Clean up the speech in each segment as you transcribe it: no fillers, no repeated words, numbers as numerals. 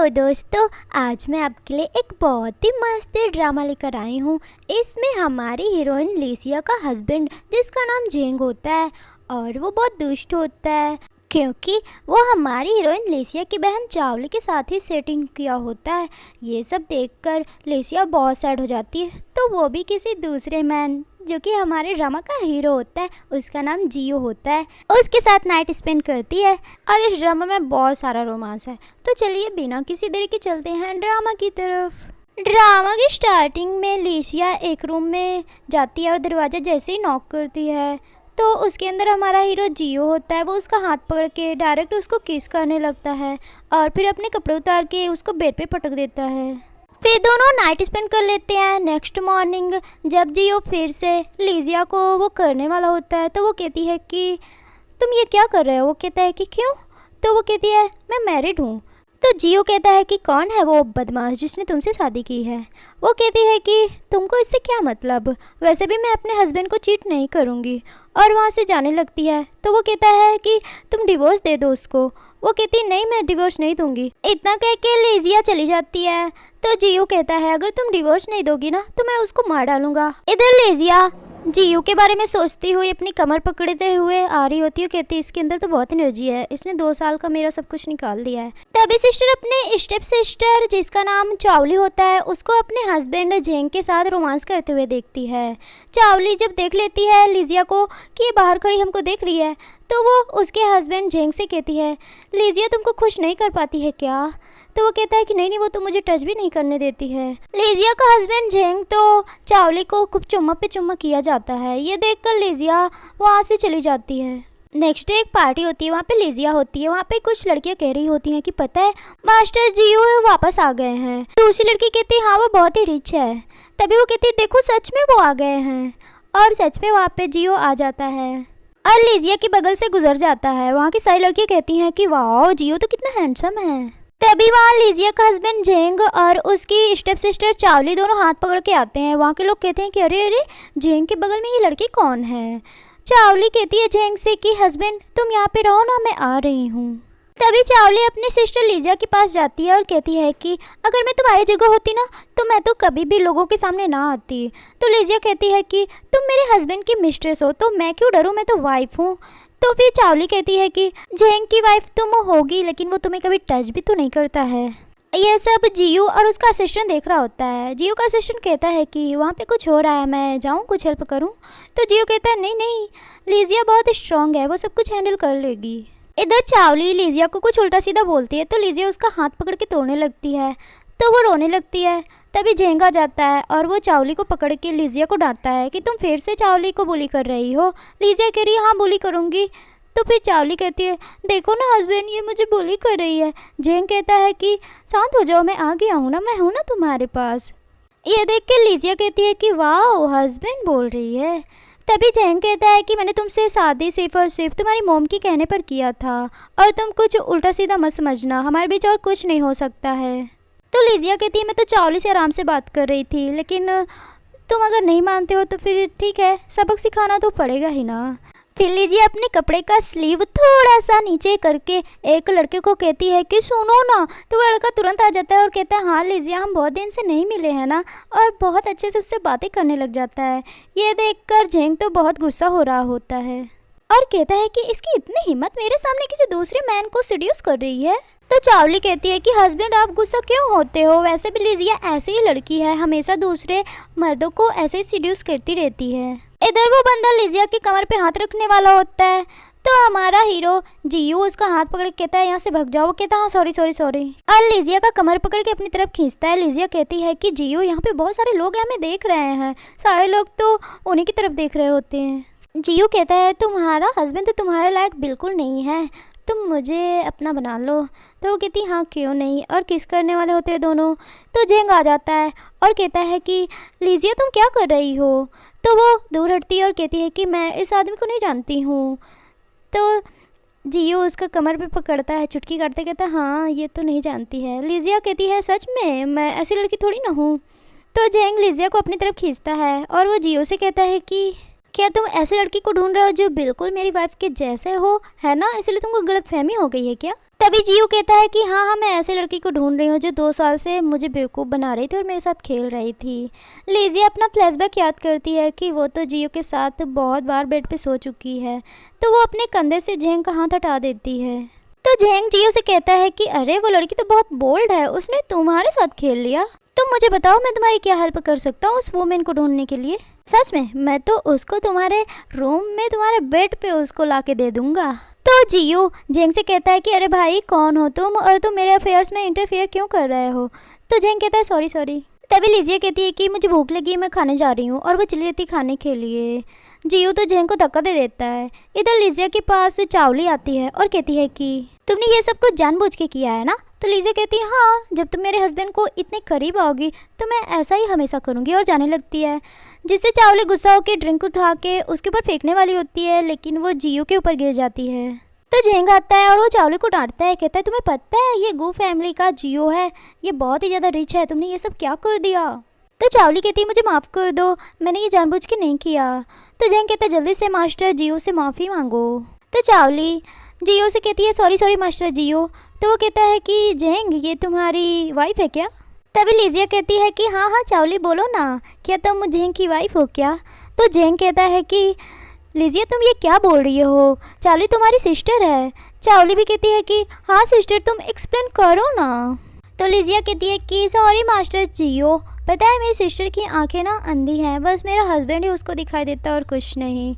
तो दोस्तों, आज मैं आपके लिए एक बहुत ही मस्त ड्रामा लेकर आई हूँ। इसमें हमारी हीरोइन लिसिया का हस्बैंड, जिसका नाम जेंग होता है, और वो बहुत दुष्ट होता है क्योंकि वो हमारी हीरोइन लिसिया की बहन चावली के साथ ही सेटिंग किया होता है। ये सब देखकर लिसिया बहुत सैड हो जाती है, तो वो भी किसी दूसरे मैन, जो कि हमारे ड्रामा का हीरो होता है, उसका नाम जियो होता है, उसके साथ नाइट स्पेंड करती है। और इस ड्रामा में बहुत सारा रोमांस है। तो चलिए बिना किसी देरी के चलते हैं ड्रामा की तरफ। ड्रामा की स्टार्टिंग में लिसिया एक रूम में जाती है और दरवाज़ा जैसे ही नॉक करती है तो उसके अंदर हमारा हीरो जियो होता है। वो उसका हाथ पकड़ के डायरेक्ट उसको किस करने लगता है और फिर अपने कपड़े उतार के उसको बेड पे पटक देता है। फिर दोनों नाइट स्पेंड कर लेते हैं। नेक्स्ट मॉर्निंग जब जियो फिर से लिसिया को वो करने वाला होता है तो वो कहती है कि तुम ये क्या कर रहे हो। वो कहता है कि क्यों। तो वो कहती है मैं मैरिड हूँ। तो जियो कहता है कि कौन है वो बदमाश जिसने तुमसे शादी की है। वो कहती है कि तुमको इससे क्या मतलब, वैसे भी मैं अपने हस्बैंड को चीट नहीं करूँगी। और वहाँ से जाने लगती है। तो वो कहता है कि तुम डिवोर्स दे दो उसको। वो कहती नहीं, मैं डिवोर्स नहीं दूंगी। इतना कह के लिसिया चली जाती है। तो जियो कहता है अगर तुम डिवोर्स नहीं दोगी ना तो मैं उसको मार डालूंगा। इधर लिसिया जियो के बारे में सोचती हुई अपनी कमर पकड़ते हुए आ रही होती है। कहती है इसके अंदर तो बहुत एनर्जी है, इसने 2 साल का मेरा सब कुछ निकाल दिया है। तभी सिस्टर अपने स्टेप सिस्टर, जिसका नाम चावली होता है, उसको अपने हस्बैंड जेंग के साथ रोमांस करते हुए देखती है। चावली जब देख लेती है लिसिया को कि ये बाहर खड़ी हमको देख रही है, तो वो उसके हस्बैंड जेंग से कहती है लिसिया तुमको खुश नहीं कर पाती है क्या। तो वो कहता है कि नहीं, वो तो मुझे टच भी नहीं करने देती है। लिसिया का हस्बैंड जेंग तो चावली को खूब चुम्मा पे चुम्मा किया जाता है। ये देखकर लिसिया वहाँ से चली जाती है। नेक्स्ट डे एक पार्टी होती है, वहाँ पे लिसिया होती है। वहाँ पे कुछ लड़कियाँ कह रही होती हैं कि पता है मास्टर जियो वापस आ गए हैं। दूसरी लड़की कहती है हाँ वो बहुत ही रिच है। तभी वो कहती है देखो सच में वो आ गए हैं। और सच में वहाँ पे जियो आ जाता है और लिसिया के बगल से गुजर जाता है। वहाँ की सारी लड़कियाँ कहती हैं कि वाह जियो तो कितना हैंडसम है। तभी वहाँ लिसिया का हस्बैंड जेंग और उसकी स्टेप सिस्टर चावली दोनों हाथ पकड़ के आते हैं। वहाँ के लोग कहते हैं कि अरे अरे जेंग के बगल में ये लड़की कौन है। चावली कहती है जेंग से कि हस्बैंड तुम यहाँ पे रहो ना, मैं आ रही हूँ। तभी चावली अपनी सिस्टर लिसिया के पास जाती है और कहती है कि अगर मैं तुम्हारी जगह होती ना तो मैं तो कभी भी लोगों के सामने ना आती। तो लिसिया कहती है कि तुम मेरे हस्बैंड की मिस्ट्रेस हो तो मैं क्यों डरूँ, मैं तो वाइफ हूँ। तो फिर चावली कहती है कि जेंग की वाइफ तुम होगी लेकिन वो तुम्हें कभी टच भी तो नहीं करता है। यह सब जियो और उसका असिस्टेंट देख रहा होता है। जियो का असिस्टेंट कहता है कि वहाँ पे कुछ हो रहा है, मैं जाऊँ कुछ हेल्प करूँ। तो जियो कहता है नहीं नहीं, लिसिया बहुत स्ट्रांग है, वो सब कुछ हैंडल कर लेगी। इधर चावली लिसिया को कुछ उल्टा सीधा बोलती है तो लिसिया उसका हाथ पकड़ के तोड़ने लगती है। तो वो रोने लगती है। तभी जेंग आ जाता है और वो चावली को पकड़ के लिसिया को डांटता है कि तुम फिर से चावली को बुली कर रही हो। लिसिया कह रही है हाँ बुली करूँगी। तो फिर चावली कहती है देखो ना हस्बैंड ये मुझे बुली कर रही है। जेंग कहता है कि शांत हो जाओ, मैं आ गया हूँ ना, मैं हूँ ना तुम्हारे पास। ये देख के लिसिया कहती है कि वाह हस्बैंड बोल रही है। तभी जेंग कहता है कि मैंने तुमसे शादी सिर्फ और सिर्फ तुम्हारी मोम के कहने पर किया था और तुम कुछ उल्टा सीधा मत समझना, हमारे बीच और कुछ नहीं हो सकता है। तो लिसिया कहती है मैं तो चावली से आराम से बात कर रही थी, लेकिन तुम अगर नहीं मानते हो तो फिर ठीक है, सबक सिखाना तो पड़ेगा ही ना। फिर लिसिया अपने कपड़े का स्लीव थोड़ा सा नीचे करके एक लड़के को कहती है कि सुनो ना। तो वो लड़का तुरंत आ जाता है और कहता है हाँ लिसिया हम बहुत दिन से नहीं मिले हैं ना, और बहुत अच्छे से उससे बातें करने लग जाता है। ये देखकर जेंग तो बहुत गुस्सा हो रहा होता है और कहता है कि इसकी इतनी हिम्मत मेरे सामने किसी दूसरे मैन को सीड्यूस कर रही है। तो चावली कहती है कि हस्बैंड आप गुस्सा क्यों होते हो, वैसे भी लिसिया ऐसी ही लड़की है, हमेशा दूसरे मर्दों को ऐसे ही सीड्यूस करती रहती है। इधर वो बंदा लिसिया की कमर पे हाथ रखने वाला होता है तो हमारा हीरो जियो उसका हाथ पकड़ के कहता है यहाँ से भाग जाओ। वो कहता है हाँ सॉरी सॉरी सॉरी, और लिसिया का कमर पकड़ के अपनी तरफ खींचता है। लिसिया कहती है कि जियो यहाँ पे बहुत सारे लोग हैं, हमें देख रहे हैं, सारे लोग तो उन्हीं की तरफ देख रहे होते हैं। जियो कहता है तुम्हारा हस्बैंड तो तुम्हारे लायक बिल्कुल नहीं है, तुम मुझे अपना बना लो। तो वो कहती हाँ क्यों नहीं, और किस करने वाले होते हैं दोनों। तो जेंग आ जाता है और कहता है कि लिसिया तुम क्या कर रही हो। तो वो दूर हटती है और कहती है कि मैं इस आदमी को नहीं जानती हूँ। तो जियो उसका कमर पे पकड़ता है, चुटकी काटते कहता है हाँ ये तो नहीं जानती है। लिसिया कहती है सच में, मैं ऐसी लड़की थोड़ी ना हूँ। तो जेंग लिसिया को अपनी तरफ खींचता है और वो जियो से कहता है कि क्या तुम ऐसे लड़की को ढूंढ रहे हो जो बिल्कुल मेरी वाइफ के जैसे हो, है ना? इसलिए तुमको गलतफहमी हो गई है क्या? तभी जियो कहता है कि हाँ मैं ऐसे लड़की को ढूंढ रही हूँ जो 2 साल से मुझे बेवकूफ़ बना रही थी और मेरे साथ खेल रही थी। लिजिया अपना फ्लैशबैक याद करती है कि वो तो जियो के साथ बहुत बार बेड पे सो चुकी है, तो वो अपने कंधे से झेंग का हाथ हटा देती है। तो झेंग जियो से कहता है कि अरे वो लड़की तो बहुत बोल्ड है, उसने तुम्हारे साथ खेल लिया। तुम मुझे बताओ मैं तुम्हारी क्या हेल्प कर सकता हूँ उस वुमेन को ढूंढने के लिए? सच में मैं तो उसको तुम्हारे रूम में तुम्हारे बेड पे उसको ला के दे दूंगा। तो जियो झेंग से कहता है कि अरे भाई कौन हो तुम और तुम मेरे अफेयर्स में इंटरफेयर क्यों कर रहे हो? तो झेंग कहता है सॉरी सॉरी। तभी लिजिया कहती है कि मुझे भूख लगी है, मैं खाने जा रही हूँ, और वो चली जाती खाने के लिए। जियो तो झेंग को धक्का दे देता है। इधर लिजिया के पास चावली आती है और कहती है कि तुमने ये सब कुछ जानबूझ के किया है ना? तो लिजिया कहती है हाँ, जब तुम मेरे हस्बैंड को इतने करीब आओगी तो मैं ऐसा ही हमेशा करूँगी, और जाने लगती है। जिससे चावली गुस्सा होकर ड्रिंक उठा के उसके ऊपर फेंकने वाली होती है, लेकिन वो जियो के ऊपर गिर जाती है। तो झेंग आता है और वो चावली को डांटता है, कहता है तुम्हें पता है ये गू फैमिली का जियो है, ये बहुत ही ज़्यादा रिच है, तुमने ये सब क्या कर दिया? तो चावली कहती है मुझे माफ़ कर दो, मैंने ये जानबूझ के नहीं किया। तो झेंग कहता है जल्दी से मास्टर जियो से माफ़ी मांगो। तो चावली जियो से कहती है सॉरी सॉरी मास्टर जियो। तो वो कहता है कि झेंग ये तुम्हारी वाइफ है क्या? तभी लिजिया कहती है कि हाँ हाँ चावली बोलो ना, क्या तुम झेंग की वाइफ हो क्या? तो झेंग कहता है कि लिजिया तुम ये क्या बोल रही हो, चावली तुम्हारी सिस्टर है। चावली भी कहती है कि हाँ सिस्टर तुम एक्सप्लेन करो ना। तो लिजिया कहती है कि सॉरी मास्टर जियो, पता है मेरी सिस्टर की आंखें ना अंधी हैं, बस मेरा हस्बैंड ही उसको दिखाई देता और कुछ नहीं।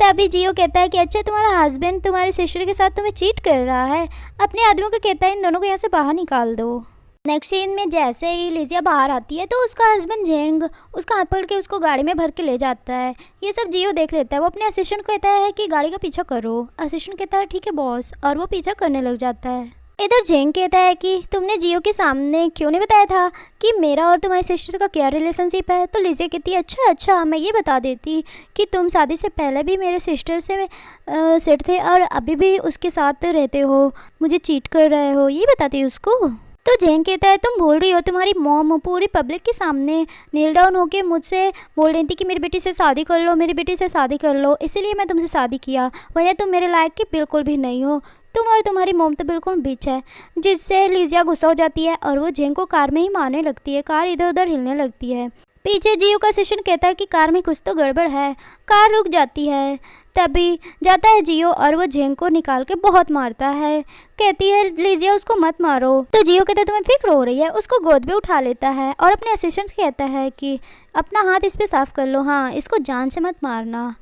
तभी जियो कहता है कि अच्छा तुम्हारा हस्बैंड तुम्हारी सिस्टर के साथ तुम्हें चीट कर रहा है, अपने आदमियों को कहता है इन दोनों को यहाँ से बाहर निकाल दो। नेक्स्ट सीन में जैसे ही लिजिया बाहर आती है तो उसका हस्बैंड झेंग उसका हाथ पकड़ के उसको गाड़ी में भर के ले जाता है। ये सब जियो देख लेता है। वो अपने असिस्टेंट को कहता है कि गाड़ी का पीछा करो। असिस्टेंट कहता है ठीक है बॉस, और वो पीछा करने लग जाता है। इधर झेंग कहता है कि तुमने जियो के सामने क्यों नहीं बताया था कि मेरा और तुम्हारी सिस्टर का क्या रिलेशनशिप है? तो लिजिया कहती है अच्छा मैं ये बता देती कि तुम शादी से पहले भी मेरे सिस्टर से सेट थे और अभी भी उसके साथ रहते हो, मुझे चीट कर रहे हो, ये बताती उसको। तो झेंग कहता है तुम भूल रही हो, तुम्हारी मॉम पूरी पब्लिक के सामने नील डाउन होके मुझसे बोल रही थी कि मेरी बेटी से शादी कर लो, मेरी बेटी से शादी कर लो, इसीलिए मैं तुमसे शादी किया, वरना तुम मेरे लायक की बिल्कुल भी नहीं हो, तुम और तुम्हारी मॉम तो बिल्कुल बीच है। जिससे लिजिया गुस्सा हो जाती है और वो झेंग को कार में ही मारने लगती है। कार इधर उधर हिलने लगती है। पीछे जियो का सेशन कहता है कि कार में कुछ तो गड़बड़ है। कार रुक जाती है। तभी जाता है जियो और वो झेंग को निकाल के बहुत मारता है। कहती है लिजिया उसको मत मारो। तो जियो कहता है तुम्हें फिक्र हो रही है, उसको गोद में उठा लेता है और अपने असिस्टेंट कहता है कि अपना हाथ इस पर साफ कर लो, हाँ इसको जान से मत मारना।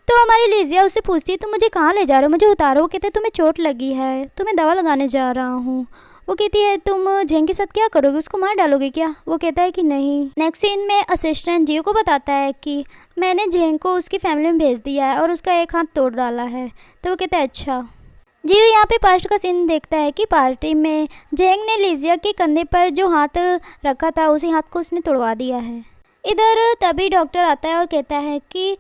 तो हमारी लिजिया उससे पूछती है तुम मुझे कहाँ ले जा रहे हो, मुझे उतारो। वो कहते हैं तुम्हें चोट लगी है, तुम्हें दवा लगाने जा रहा हूँ। वो कहती है तुम झेंग के साथ क्या करोगे, उसको मार डालोगे क्या? वो कहता है कि नहीं। नेक्स्ट सीन में असिस्टेंट जियो को बताता है कि मैंने झेंग को उसकी फैमिली में भेज दिया है और उसका एक हाथ तोड़ डाला है। तो वो कहता है अच्छा। जियो यहाँ पे पास्ट का सीन देखता है कि पार्टी में झेंग ने लिजिया के कंधे पर जो हाथ रखा था उसी हाथ को उसने तोड़वा दिया है। इधर तभी डॉक्टर आता है और कहता है कि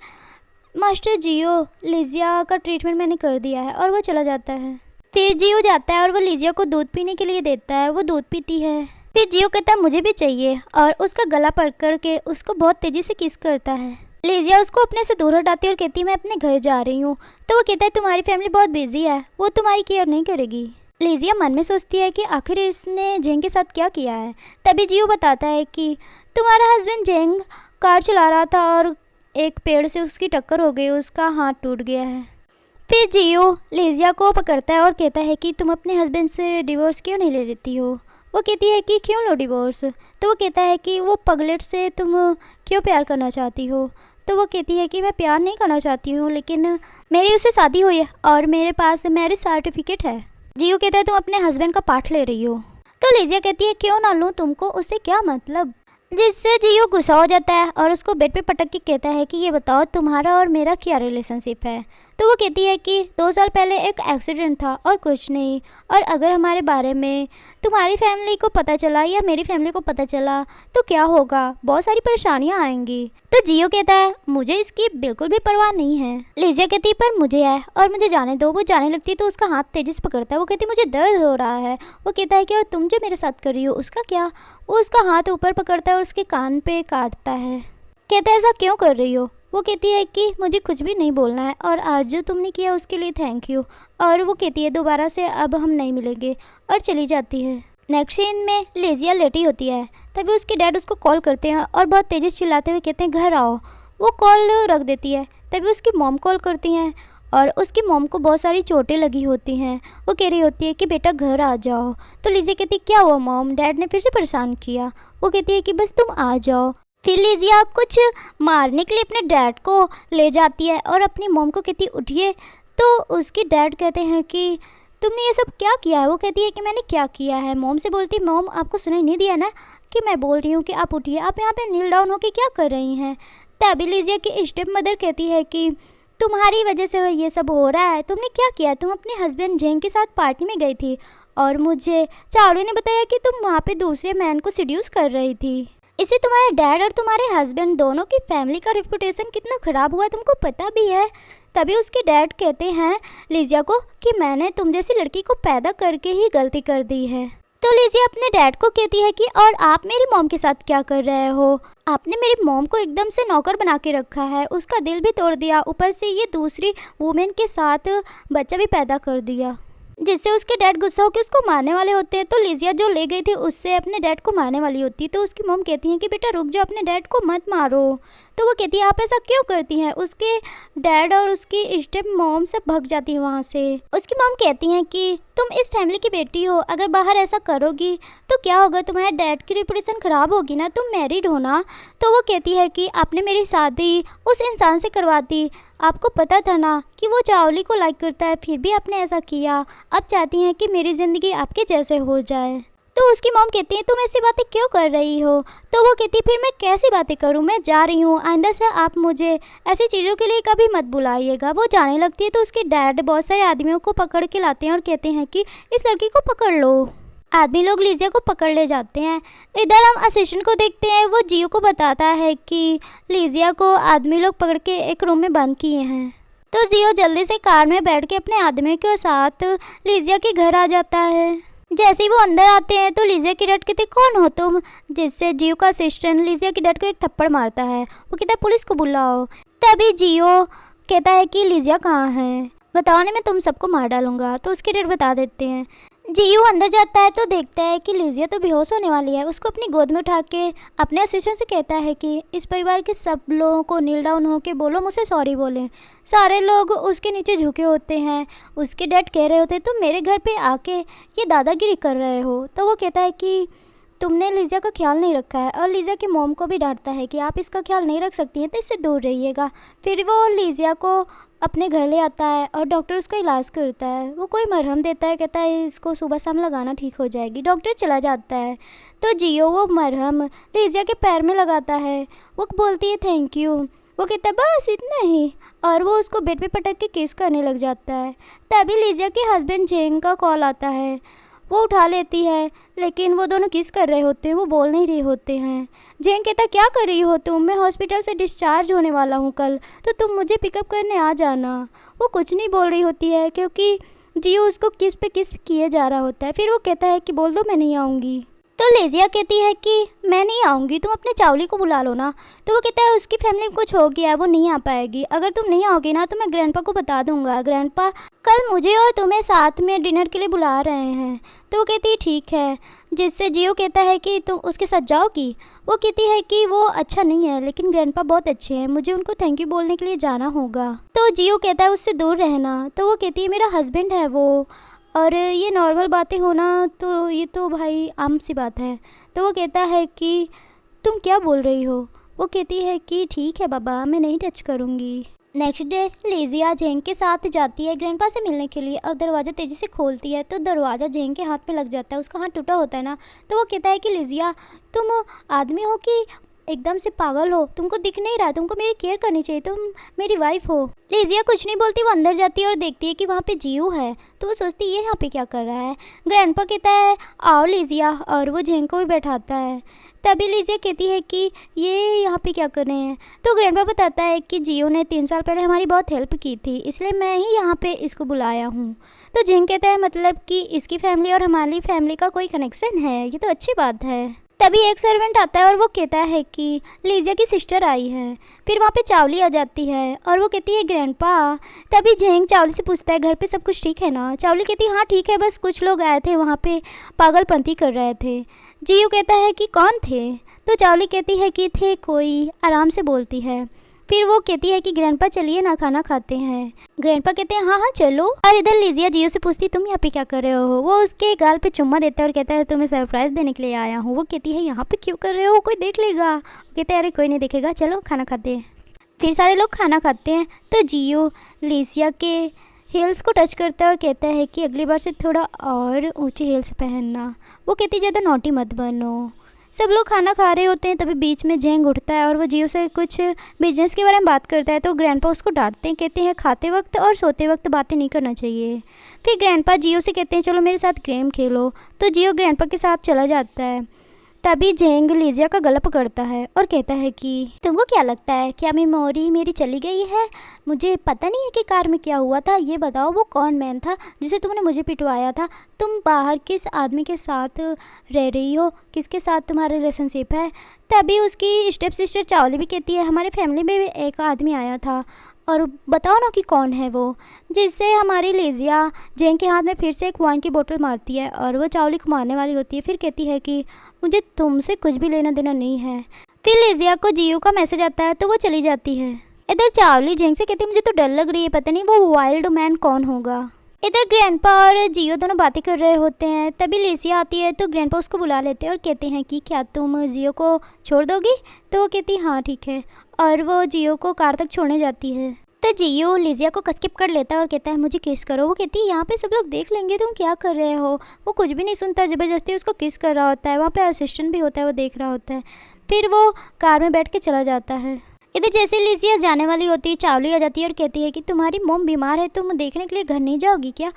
मास्टर जियो लिजिया का ट्रीटमेंट मैंने कर दिया है, और वो चला जाता है। फिर जियो जाता है और वो लिजिया को दूध पीने के लिए देता है। वो दूध पीती है। फिर जियो कहता है मुझे भी चाहिए और उसका गला पकड़ के उसको बहुत तेज़ी से किस करता है। लिजिया उसको अपने से दूर हटाती है और कहती है मैं अपने घर जा रही हूँ। तो वो कहता है तुम्हारी फैमिली बहुत बिजी है, वो तुम्हारी केयर नहीं करेगी। लिजिया मन में सोचती है कि आखिर इसने झेंग के साथ क्या किया है। तभी जियो बताता है कि तुम्हारा हस्बैंड झेंग कार चला रहा था और एक पेड़ से उसकी टक्कर हो गई, उसका हाथ टूट गया है। फिर जियो लिजिया को पकड़ता है और कहता है कि तुम अपने हस्बैंड से डिवोर्स क्यों नहीं ले लेती हो। वो कहती है कि क्यों लो डिवोर्स। तो वो कहता है कि वो पगलेट से तुम क्यों प्यार करना चाहती हो। तो वो कहती है कि मैं प्यार नहीं करना चाहती हूँ, लेकिन मेरी उससे शादी हुई है और मेरे पास मैरिज सर्टिफिकेट है। जियो कहता है तुम अपने हस्बैंड का पार्ट ले रही हो। तो लिजिया कहती है क्यों ना लूँ, तुमको उससे क्या मतलब। जिससे जियो गुस्सा हो जाता है और उसको बेड पे पटक के कहता है कि ये बताओ तुम्हारा और मेरा क्या रिलेशनशिप है। तो वो कहती है कि 2 साल पहले एक एक्सीडेंट था और कुछ नहीं, और अगर हमारे बारे में तुम्हारी फैमिली को पता चला या मेरी फैमिली को पता चला तो क्या होगा, बहुत सारी परेशानियां आएंगी। तो जियो कहता है मुझे इसकी बिल्कुल भी परवाह नहीं है। लिजिया कहती है पर मुझे है और मुझे जाने दो। वो जाने लगती है तो उसका हाथ तेजी से पकड़ता है। वो कहती है मुझे दर्द हो रहा है। वो कहता है कि और तुम जो मेरे साथ कर रही हो उसका क्या। वो उसका हाथ ऊपर पकड़ता है और उसके कान पे काटता है। कहता है ऐसा क्यों कर रही हो, वो कहती है कि मुझे कुछ भी नहीं बोलना है और आज जो तुमने किया उसके लिए थैंक यू। और वो कहती है दोबारा से अब हम नहीं मिलेंगे और चली जाती है। नेक्स्ट सीन में लेजिया लेटी होती है, तभी उसके डैड उसको कॉल करते हैं और बहुत तेज़ी से चिल्लाते हुए कहते हैं घर आओ। वो कॉल रख देती है, तभी उसकी मॉम कॉल करती हैं और उसकी मॉम को बहुत सारी चोटें लगी होती हैं। वो कह रही होती है कि बेटा घर आ जाओ। तो लिजिया कहती है क्या हुआ मॉम, डैड ने फिर से परेशान किया। वो कहती है कि बस तुम आ जाओ। फिर लिजिया कुछ मारने के लिए अपने डैड को ले जाती है और अपनी मॉम को कहती है उठिए। तो उसके डैड कहते हैं कि तुमने ये सब क्या किया है। वो कहती है कि मैंने क्या किया है। मॉम से बोलती है मॉम आपको सुनाई नहीं दिया ना कि मैं बोल रही हूँ कि आप उठिए, आप यहाँ पे नील डाउन होके क्या कर रही हैं। तभी लिजिया की स्टेप मदर कहती है कि तुम्हारी वजह से ये सब हो रहा है। तुमने क्या किया, तुम अपने हस्बैंड जेंग के साथ पार्टी में गई थी और मुझे चावली ने बताया कि तुम वहाँ पे दूसरे मैन को सीड्यूस कर रही थी। इससे तुम्हारे डैड और तुम्हारे हस्बैंड दोनों की फैमिली का रेपुटेशन कितना ख़राब हुआ तुमको पता भी है। तभी उसके डैड कहते हैं लिजिया को कि मैंने तुम जैसी लड़की को पैदा करके ही गलती कर दी है। तो लिजिया अपने डैड को कहती है कि और आप मेरी मॉम के साथ क्या कर रहे हो, आपने मेरी मॉम को एकदम से नौकर बना के रखा है, उसका दिल भी तोड़ दिया, ऊपर से ये दूसरी वुमेन के साथ बच्चा भी पैदा कर दिया, जिससे उसके डैड गुस्सा होकर उसको मारने वाले होते हैं। तो लिजिया जो ले गई थी उससे अपने डैड को मारने वाली होती है। तो उसकी मॉम कहती हैं कि बेटा रुक जाओ, अपने डैड को मत मारो। तो वो कहती है आप ऐसा क्यों करती हैं। उसके डैड और उसकी स्टेप मॉम सब भाग जाती है वहाँ से। उसकी मॉम कहती हैं कि तुम इस फैमिली की बेटी हो, अगर बाहर ऐसा करोगी तो क्या होगा, तुम्हारे डैड की रेपुटेशन ख़राब होगी ना, तुम मैरिड हो ना। तो वो कहती है कि आपने मेरी शादी उस इंसान से करवा दी, आपको पता था ना कि वो चावली को लाइक करता है, फिर भी आपने ऐसा किया। अब चाहती हैं कि मेरी ज़िंदगी आपके जैसे हो जाए। तो उसकी मॉम कहती है तुम ऐसी बातें क्यों कर रही हो। तो वो कहती फिर मैं कैसी बातें करूं, मैं जा रही हूं, आइंदा से आप मुझे ऐसी चीज़ों के लिए कभी मत बुलाइएगा। वो जाने लगती है तो उसके डैड बहुत सारे आदमियों को पकड़ के लाते हैं और कहते हैं कि इस लड़की को पकड़ लो। आदमी लोग लिजिया को पकड़ ले जाते हैं। इधर हम असिस्टेंट को देखते हैं, वो जियो को बताता है कि लिजिया को आदमी लोग पकड़ के एक रूम में बंद किए हैं। तो जियो जल्दी से कार में बैठ के अपने आदमी के साथ लिजिया के घर आ जाता है। जैसे ही वो अंदर आते हैं तो लिजिया की डैड कहते कौन हो तुम, जिससे जियो का असिस्टेंट लिजिया की डैड को एक थप्पड़ मारता है। वो कहता है पुलिस को बुलाओ। तभी जियो कहता है कि लिजिया कहाँ है, बताओ नहीं मैं तुम सबको मार डालूंगा। तो उसके डैड बता देते हैं। जियो अंदर जाता है तो देखता है कि लिजिया तो बेहोश होने वाली है। उसको अपनी गोद में उठा के अपने असिस्टेंट से कहता है कि इस परिवार के सब लोगों को नील डाउन होके बोलो मुझसे सॉरी बोलें। सारे लोग उसके नीचे झुके होते हैं। उसके डैड कह रहे होते तुम मेरे घर पे आके ये दादागिरी कर रहे हो। तो वो कहता है कि तुमने लिजिया का ख्याल नहीं रखा है और लिजिया की मॉम को भी डांटता है कि आप इसका ख्याल नहीं रख सकती हैं तो इससे दूर रहिएगा। फिर वो लिजिया को अपने घर ले आता है और डॉक्टर उसका इलाज करता है। वो कोई मरहम देता है, कहता है इसको सुबह शाम लगाना ठीक हो जाएगी। डॉक्टर चला जाता है तो जियो वो मरहम लिजिया के पैर में लगाता है। वो बोलती है थैंक यू। वो कहता है बस इतना ही, और वो उसको बेड पे पटक के किस करने लग जाता है। तभी लिजिया के हस्बैंड जेंग का कॉल आता है। वो उठा लेती है लेकिन वो दोनों किस कर रहे होते हैं, वो बोल नहीं रहे होते हैं। जेंग कहता क्या कर रही हो तुम, मैं हॉस्पिटल से डिस्चार्ज होने वाला हूँ कल, तो तुम मुझे पिकअप करने आ जाना। वो कुछ नहीं बोल रही होती है क्योंकि जियो उसको किस पे किस किए जा रहा होता है। फिर वो कहता है कि बोल दो मैं नहीं आऊँगी। तो लिजिया कहती है कि मैं नहीं आऊँगी, तुम अपने चावली को बुला लो ना। तो वो कहता है उसकी फैमिली में कुछ हो गया, वो नहीं आ पाएगी। अगर तुम नहीं आओगी ना तो मैं ग्रैंडपा को बता दूंगा, ग्रैंडपा कल मुझे और तुम्हें साथ में डिनर के लिए बुला रहे हैं। तो वो कहती है ठीक है, जिससे जियो कहता है कि तुम उसके साथ जाओगी। वो कहती है कि वो अच्छा नहीं है लेकिन ग्रैंडपा बहुत अच्छे हैं, मुझे उनको थैंक यू बोलने के लिए जाना होगा। तो जियो कहता है उससे दूर रहना। तो वो कहती है मेरा हस्बैंड है वो, और ये नॉर्मल बातें होना तो ये तो भाई आम सी बात है। तो वो कहता है कि तुम क्या बोल रही हो। वो कहती है कि ठीक है बाबा मैं नहीं टच करूँगी। नेक्स्ट डे लिजिया जेंग के साथ जाती है ग्रैंडपा से मिलने के लिए और दरवाज़ा तेज़ी से खोलती है तो दरवाज़ा जेंग के हाथ में लग जाता है। उसका हाथ टूटा होता है ना। तो वो कहता है कि लिजिया तुम आदमी हो कि एकदम से पागल हो, तुमको दिख नहीं रहा, तुमको मेरी केयर करनी चाहिए, तुम मेरी वाइफ हो। लिजिया कुछ नहीं बोलती, वो अंदर जाती है और देखती है कि वहाँ पे जियो है। तो वो सोचती है ये यहाँ पे क्या कर रहा है। ग्रैंडपा कहता है आओ लिजिया, और वो जेंग को भी बैठाता है। तभी लिजिया कहती है कि ये यहाँ पे क्या कर रहे हैं। तो ग्रैंडपा बताता है कि जियो ने 3 साल पहले हमारी बहुत हेल्प की थी, इसलिए मैं ही यहाँ पे इसको बुलाया हूँ। तो जेंग कहता है मतलब कि इसकी फैमिली और हमारी फैमिली का कोई कनेक्शन है, ये तो अच्छी बात है। तभी एक सर्वेंट आता है और वो कहता है कि लीजिया की सिस्टर आई है। फिर वहाँ पे चावली आ जाती है और वो कहती है ग्रैंडपा। तभी जेंग चावली से पूछता है घर पे सब कुछ ठीक है ना। चावली कहती है हाँ ठीक है, बस कुछ लोग आए थे वहाँ पे पागलपंती कर रहे थे। जियो कहता है कि कौन थे? तो चावली कहती है कि थे कोई, आराम से बोलती है। फिर वो कहती है कि ग्रैंडपा चलिए ना खाना खाते हैं। ग्रैंडपा कहते हैं हाँ हाँ चलो। और इधर लिजिया जियो से पूछती तुम यहाँ पे क्या कर रहे हो। वो उसके गाल पे चुम्मा देता है और कहता है तुम्हें सरप्राइज़ देने के लिए आया हूँ। वो कहती है यहाँ पे क्यों कर रहे हो, कोई देख लेगा। कहते हैं अरे कोई नहीं देखेगा, चलो खाना खाते हैं। फिर सारे लोग खाना खाते हैं तो जियो लिजिया के हील्स को टच करता है और कहता है कि अगली बार से थोड़ा और ऊँची हील्स पहनना। वो कहती है ज़्यादा नॉटी मत बनो। सब लोग खाना खा रहे होते हैं तभी बीच में जेंग उठता है और वो जियो से कुछ बिजनेस के बारे में बात करता है। तो ग्रैंडपा उसको डांटते हैं, कहते हैं खाते वक्त और सोते वक्त बातें नहीं करना चाहिए। फिर ग्रैंडपा जियो से कहते हैं चलो मेरे साथ गेम खेलो। तो जियो ग्रैंडपा के साथ चला जाता है। तभी जेंग लिजिया का गला पकड़ता है और कहता है कि तुमको क्या लगता है, क्या मेमोरी मेरी चली गई है? मुझे पता नहीं है कि कार में क्या हुआ था। ये बताओ वो कौन मैन था जिसे तुमने मुझे पिटवाया था? तुम बाहर किस आदमी के साथ रह रही हो, किसके साथ तुम्हारा रिलेशनशिप है? तभी उसकी स्टेप सिस्टर चावली भी कहती है हमारे फैमिली में भी एक आदमी आया था और बताओ ना कि कौन है वो। जिससे हमारी लिजिया जेंग के हाथ में फिर से एक वाइन की बोतल मारती है और वो चावली को मारने वाली होती है। फिर कहती है कि मुझे तुमसे कुछ भी लेना देना नहीं है। फिर लिजिया को जियो का मैसेज आता है तो वो चली जाती है। इधर चावली जेंग से कहती है मुझे तो डर लग रही है, पता नहीं वो वाइल्ड मैन कौन होगा। इधर ग्रैंडपा और जियो दोनों बातें कर रहे होते हैं। तभी लिजिया आती है तो ग्रैंडपा उसको बुला लेते हैं और कहते हैं कि क्या तुम जियो को छोड़ दोगी? तो वो कहती है हाँ ठीक है, और वो जियो को कार तक छोड़ने जाती है। तो जियो लिजिया को कसके पकड़ लेता है और कहता है मुझे किस करो। वो कहती है यहाँ पे सब लोग देख लेंगे तुम क्या कर रहे हो। वो कुछ भी नहीं सुनता, ज़बरदस्ती उसको किस कर रहा होता है। वहाँ पे असिस्टेंट भी होता है, वो देख रहा होता है। फिर वो कार में बैठ के चला जाता है। इधर जैसे लिजिया जाने वाली होती है चावली आ जाती है और कहती है कि तुम्हारी मोम बीमार है, तुम देखने के लिए घर नहीं जाओगी क्या?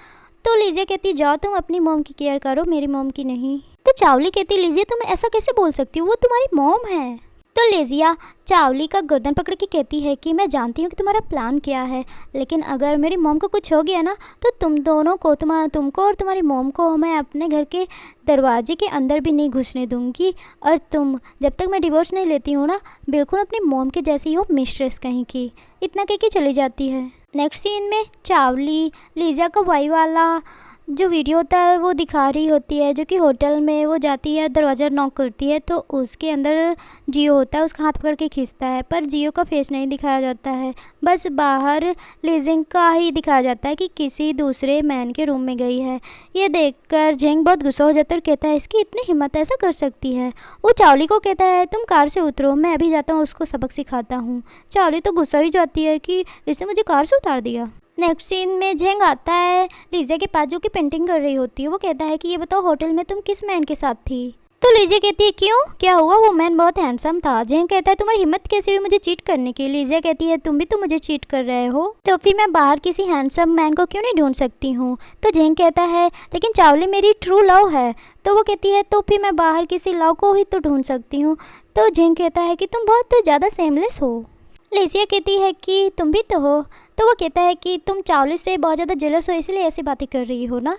तो लिजिया कहती है जाओ तुम अपनी मोम की केयर करो, मेरी मोम की नहीं। तो चावली कहती है लिजिया तुम ऐसा कैसे बोल सकती हो, वो तुम्हारी मोम है। तो लिजिया चावली का गर्दन पकड़ के कहती है कि मैं जानती हूँ कि तुम्हारा प्लान क्या है, लेकिन अगर मेरी मोम को कुछ हो गया ना तो तुम दोनों को, तुमको और तुम्हारी मोम को मैं अपने घर के दरवाजे के अंदर भी नहीं घुसने दूंगी। और तुम जब तक मैं डिवोर्स नहीं लेती हूँ ना बिल्कुल अपनी मोम के जैसी हो, मिस्ट्रेस कहीं की। इतना कह के चली जाती है। नेक्स्ट सीन में चावली लिजिया का वही वाला जो वीडियो होता है वो दिखा रही होती है, जो कि होटल में वो जाती है, दरवाज़ा नॉक करती है तो उसके अंदर जियो होता है, उसका हाथ पकड़ के खींचता है। पर जियो का फेस नहीं दिखाया जाता है, बस बाहर लिजिंग का ही दिखाया जाता है कि किसी दूसरे मैन के रूम में गई है। ये देखकर जेंग बहुत गुस्सा हो जाता है और कहता है इसकी इतनी हिम्मत ऐसा कर सकती है। वो चावली को कहता है तुम कार से उतरो, मैं अभी जाता हूँ उसको सबक सिखाता हूँ। चावली तो गुस्सा ही जाती है कि इसने मुझे कार से उतार दिया। नेक्स्ट सीन में जेंग आता है लिजिया के पास जो कि पेंटिंग कर रही होती है। वो कहता है कि ये बताओ होटल में तुम किस मैन के साथ थी? तो लिजिया कहती है क्यों, क्या हुआ? वो मैन बहुत हैंडसम था। जेंग कहता है तुम्हारी हिम्मत कैसे हुई मुझे चीट करने की? लिजिया कहती है तुम भी तो मुझे चीट कर रहे हो, तो फिर मैं बाहर किसी हैंडसम मैन को क्यों नहीं ढूंढ सकती हूँ? तो जेंग कहता है लेकिन चावली मेरी ट्रू लव है। तो वो कहती है तो फिर मैं बाहर किसी लव को ही तो ढूंढ सकती हूँ। तो जेंग कहता है कि तुम बहुत ज़्यादा सेमलेस हो। लिजिया कहती है कि तुम भी तो हो। तो वो कहता है कि तुम चावली से बहुत ज़्यादा जेलस हो इसलिए ऐसी बातें कर रही हो ना।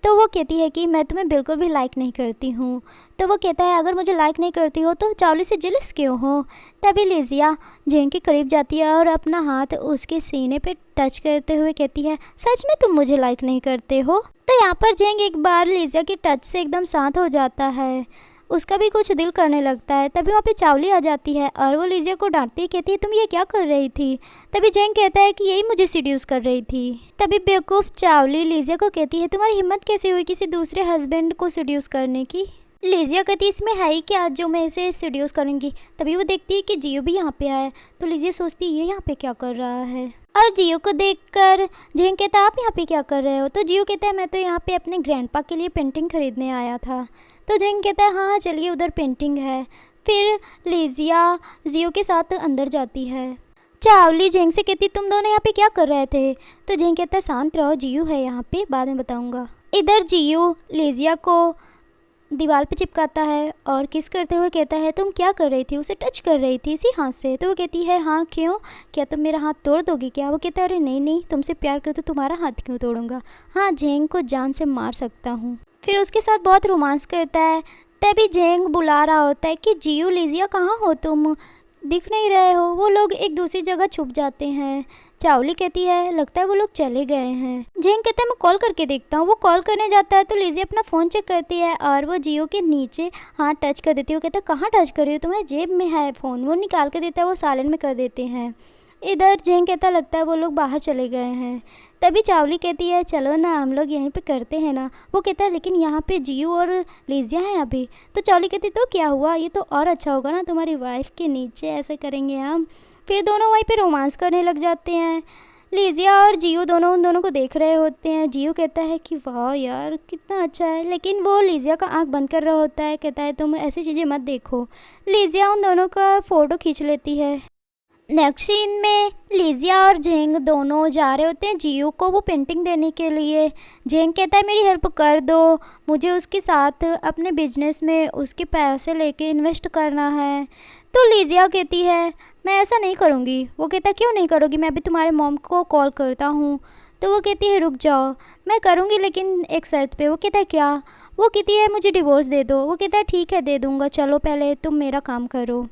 तो वो कहती है कि मैं तुम्हें बिल्कुल भी लाइक नहीं करती हूँ। तो वो कहता है अगर मुझे लाइक नहीं करती हो तो चावली से जेलस क्यों हो? तभी लिजिया जेंग के करीब जाती है और अपना हाथ उसके सीने पे टच करते हुए कहती है सच में तुम मुझे लाइक नहीं करते हो? तो यहाँ पर जेंग एक बार लिजिया के टच से एकदम शांत हो जाता है, उसका भी कुछ दिल करने लगता है। तभी वहाँ पे चावली आ जाती है और वो लिजिया को डांटती है, कहती है तुम ये क्या कर रही थी? तभी जेंग कहता है कि यही मुझे सीड्यूस कर रही थी। तभी बेवकूफ़ चावली लिजिया को कहती है तुम्हारी हिम्मत कैसे हुई किसी दूसरे हस्बैंड को सीड्यूस करने की? लिजिया कहती है इसमें है ही क्या जो मैं इसे सीड्यूस करूँगी। तभी वो देखती है कि जियो भी यहाँ पे आया, तो लिजिया सोचती है ये यहाँ पे क्या कर रहा है। और जियो को देखकर जेंग कहता है आप यहाँ पे क्या कर रहे हो? तो जियो कहता है मैं तो यहाँ पे अपने ग्रैंडपा के लिए पेंटिंग खरीदने आया था। तो जेंग कहता है हाँ चलिए उधर पेंटिंग है। फिर लिजिया जियो के साथ अंदर जाती है। चावली जेंग से कहती तुम दोनों यहाँ पे क्या कर रहे थे? तो जेंग कहता है शांत रहो, जियो है यहाँ पे, बाद में बताऊँगा। इधर जियो लिजिया को दीवार पे चिपकाता है और किस करते हुए कहता है तुम क्या कर रही थी? उसे टच कर रही थी इसी हाथ से। तो वो कहती है हाँ क्यों, क्या तुम मेरा हाथ तोड़ दोगी क्या? वो कहता है अरे नहीं नहीं, तुमसे प्यार कर तो तुम्हारा हाथ क्यों तोड़ूंगा, हाँ जेंग को जान से मार सकता हूँ। फिर उसके साथ बहुत रोमांस करता है। तभी जेंग बुला रहा होता है कि जियो लीजिया कहाँ हो तुम, दिख नहीं रहे हो। वो लोग एक दूसरी जगह छुप जाते हैं। चावली कहती है लगता है वो लोग चले गए हैं। जेंग कहता है मैं कॉल करके देखता हूँ। वो कॉल करने जाता है तो लीजिया अपना फ़ोन चेक करती है और वो जियो के नीचे हाथ टच कर देती है। वो कहता है कहाँ टच कर रही हो, तुम्हारे जेब में है फ़ोन। वो निकाल के देता है, वो साइलेंट में कर देते हैं। इधर जेंग कहता लगता है वो लोग बाहर चले गए हैं। तभी चावली कहती है चलो ना हम लोग यहीं पे करते हैं ना। वो कहता है लेकिन यहाँ पे जियो और लीजिया हैं अभी। तो चावली कहती तो क्या हुआ, ये तो और अच्छा होगा ना, तुम्हारी वाइफ के नीचे ऐसे करेंगे हम। फिर दोनों वहीं पे रोमांस करने लग जाते हैं। लीजिया और जियो दोनों उन दोनों को देख रहे होते हैं। जियो कहता है कि वाह यार कितना अच्छा है, लेकिन वो लीजिया का आँख बंद कर रहा होता है। कहता है तुम ऐसी चीज़ें मत देखो। लीजिया उन दोनों का फ़ोटो खींच लेती है। नेक्स्ट सीन में लीजिया और जेंग दोनों जा रहे होते हैं जियो को वो पेंटिंग देने के लिए। जेंग कहता है मेरी हेल्प कर दो, मुझे उसके साथ अपने बिजनेस में उसके पैसे लेके इन्वेस्ट करना है। तो लीजिया कहती है मैं ऐसा नहीं करूँगी। वो कहता क्यों नहीं करोगी, मैं अभी तुम्हारे मॉम को कॉल करता हूँ। तो वो कहती है रुक जाओ, मैं करूँगी लेकिन एक शर्त पे। वो कहता है क्या। वो कहती है मुझे डिवोर्स दे दो। वो कहता है ठीक है दे दूँगा, चलो पहले तुम मेरा काम करो।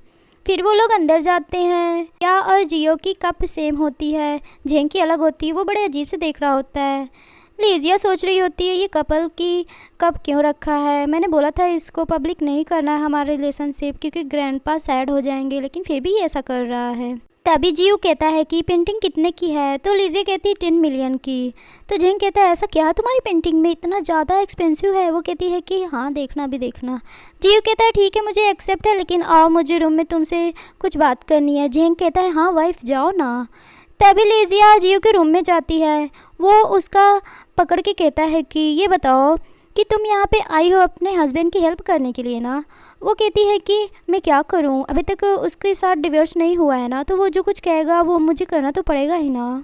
फिर वो लोग अंदर जाते हैं। या और जियो की कप सेम होती है, जेंग की अलग होती है। वो बड़े अजीब से देख रहा होता है। लीजिया सोच रही होती है ये कपल की कप क्यों रखा है, मैंने बोला था इसको पब्लिक नहीं करना है हमारा रिलेशनशिप क्योंकि ग्रैंडपा सैड हो जाएंगे, लेकिन फिर भी ये ऐसा कर रहा है। तभी जियो कहता है कि पेंटिंग कितने की है। तो लीजिया कहती है 10 मिलियन की। तो जेंग कहता है ऐसा क्या तुम्हारी पेंटिंग में इतना ज़्यादा एक्सपेंसिव है। वो कहती है कि हाँ देखना भी देखना। जियो कहता है ठीक है मुझे एक्सेप्ट है, लेकिन आओ मुझे रूम में तुमसे कुछ बात करनी है। जेंग कहता है हाँ वाइफ जाओ ना। तभी लीजिया जियो के रूम में जाती है। वो उसका पकड़ के कहता है कि ये बताओ कि तुम यहाँ पे आई हो अपने हस्बैंड की हेल्प करने के लिए ना। वो कहती है कि मैं क्या करूँ, अभी तक उसके साथ डिवोर्स नहीं हुआ है ना, तो वो जो कुछ कहेगा वो मुझे करना तो पड़ेगा ही ना।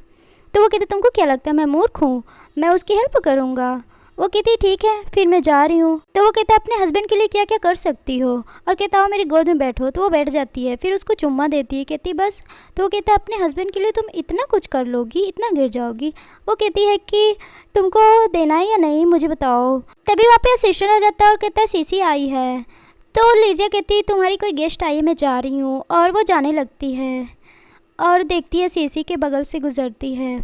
तो वो कहती तुमको क्या लगता है मैं मूर्ख हूँ, मैं उसकी हेल्प करूँगा। वो कहती ठीक है फिर मैं जा रही हूँ। तो वो कहता है अपने हस्बैंड के लिए क्या क्या कर सकती हो, और कहता हो मेरी गोद में बैठो। तो वो बैठ जाती है, फिर उसको चुम्मा देती है, कहती बस। तो वो कहता है अपने हस्बैंड के लिए तुम इतना कुछ कर लोगी, इतना गिर जाओगी। वो कहती है कि तुमको देना है या नहीं मुझे बताओ। तभी वहाँ पे सिस्टर आ जाता है और कहता है सीसी आई है। तो लीजिया कहती तुम्हारी कोई गेस्ट आई है मैं जा रही हूँ, और वो जाने लगती है और देखती है सीसी के बगल से गुजरती है।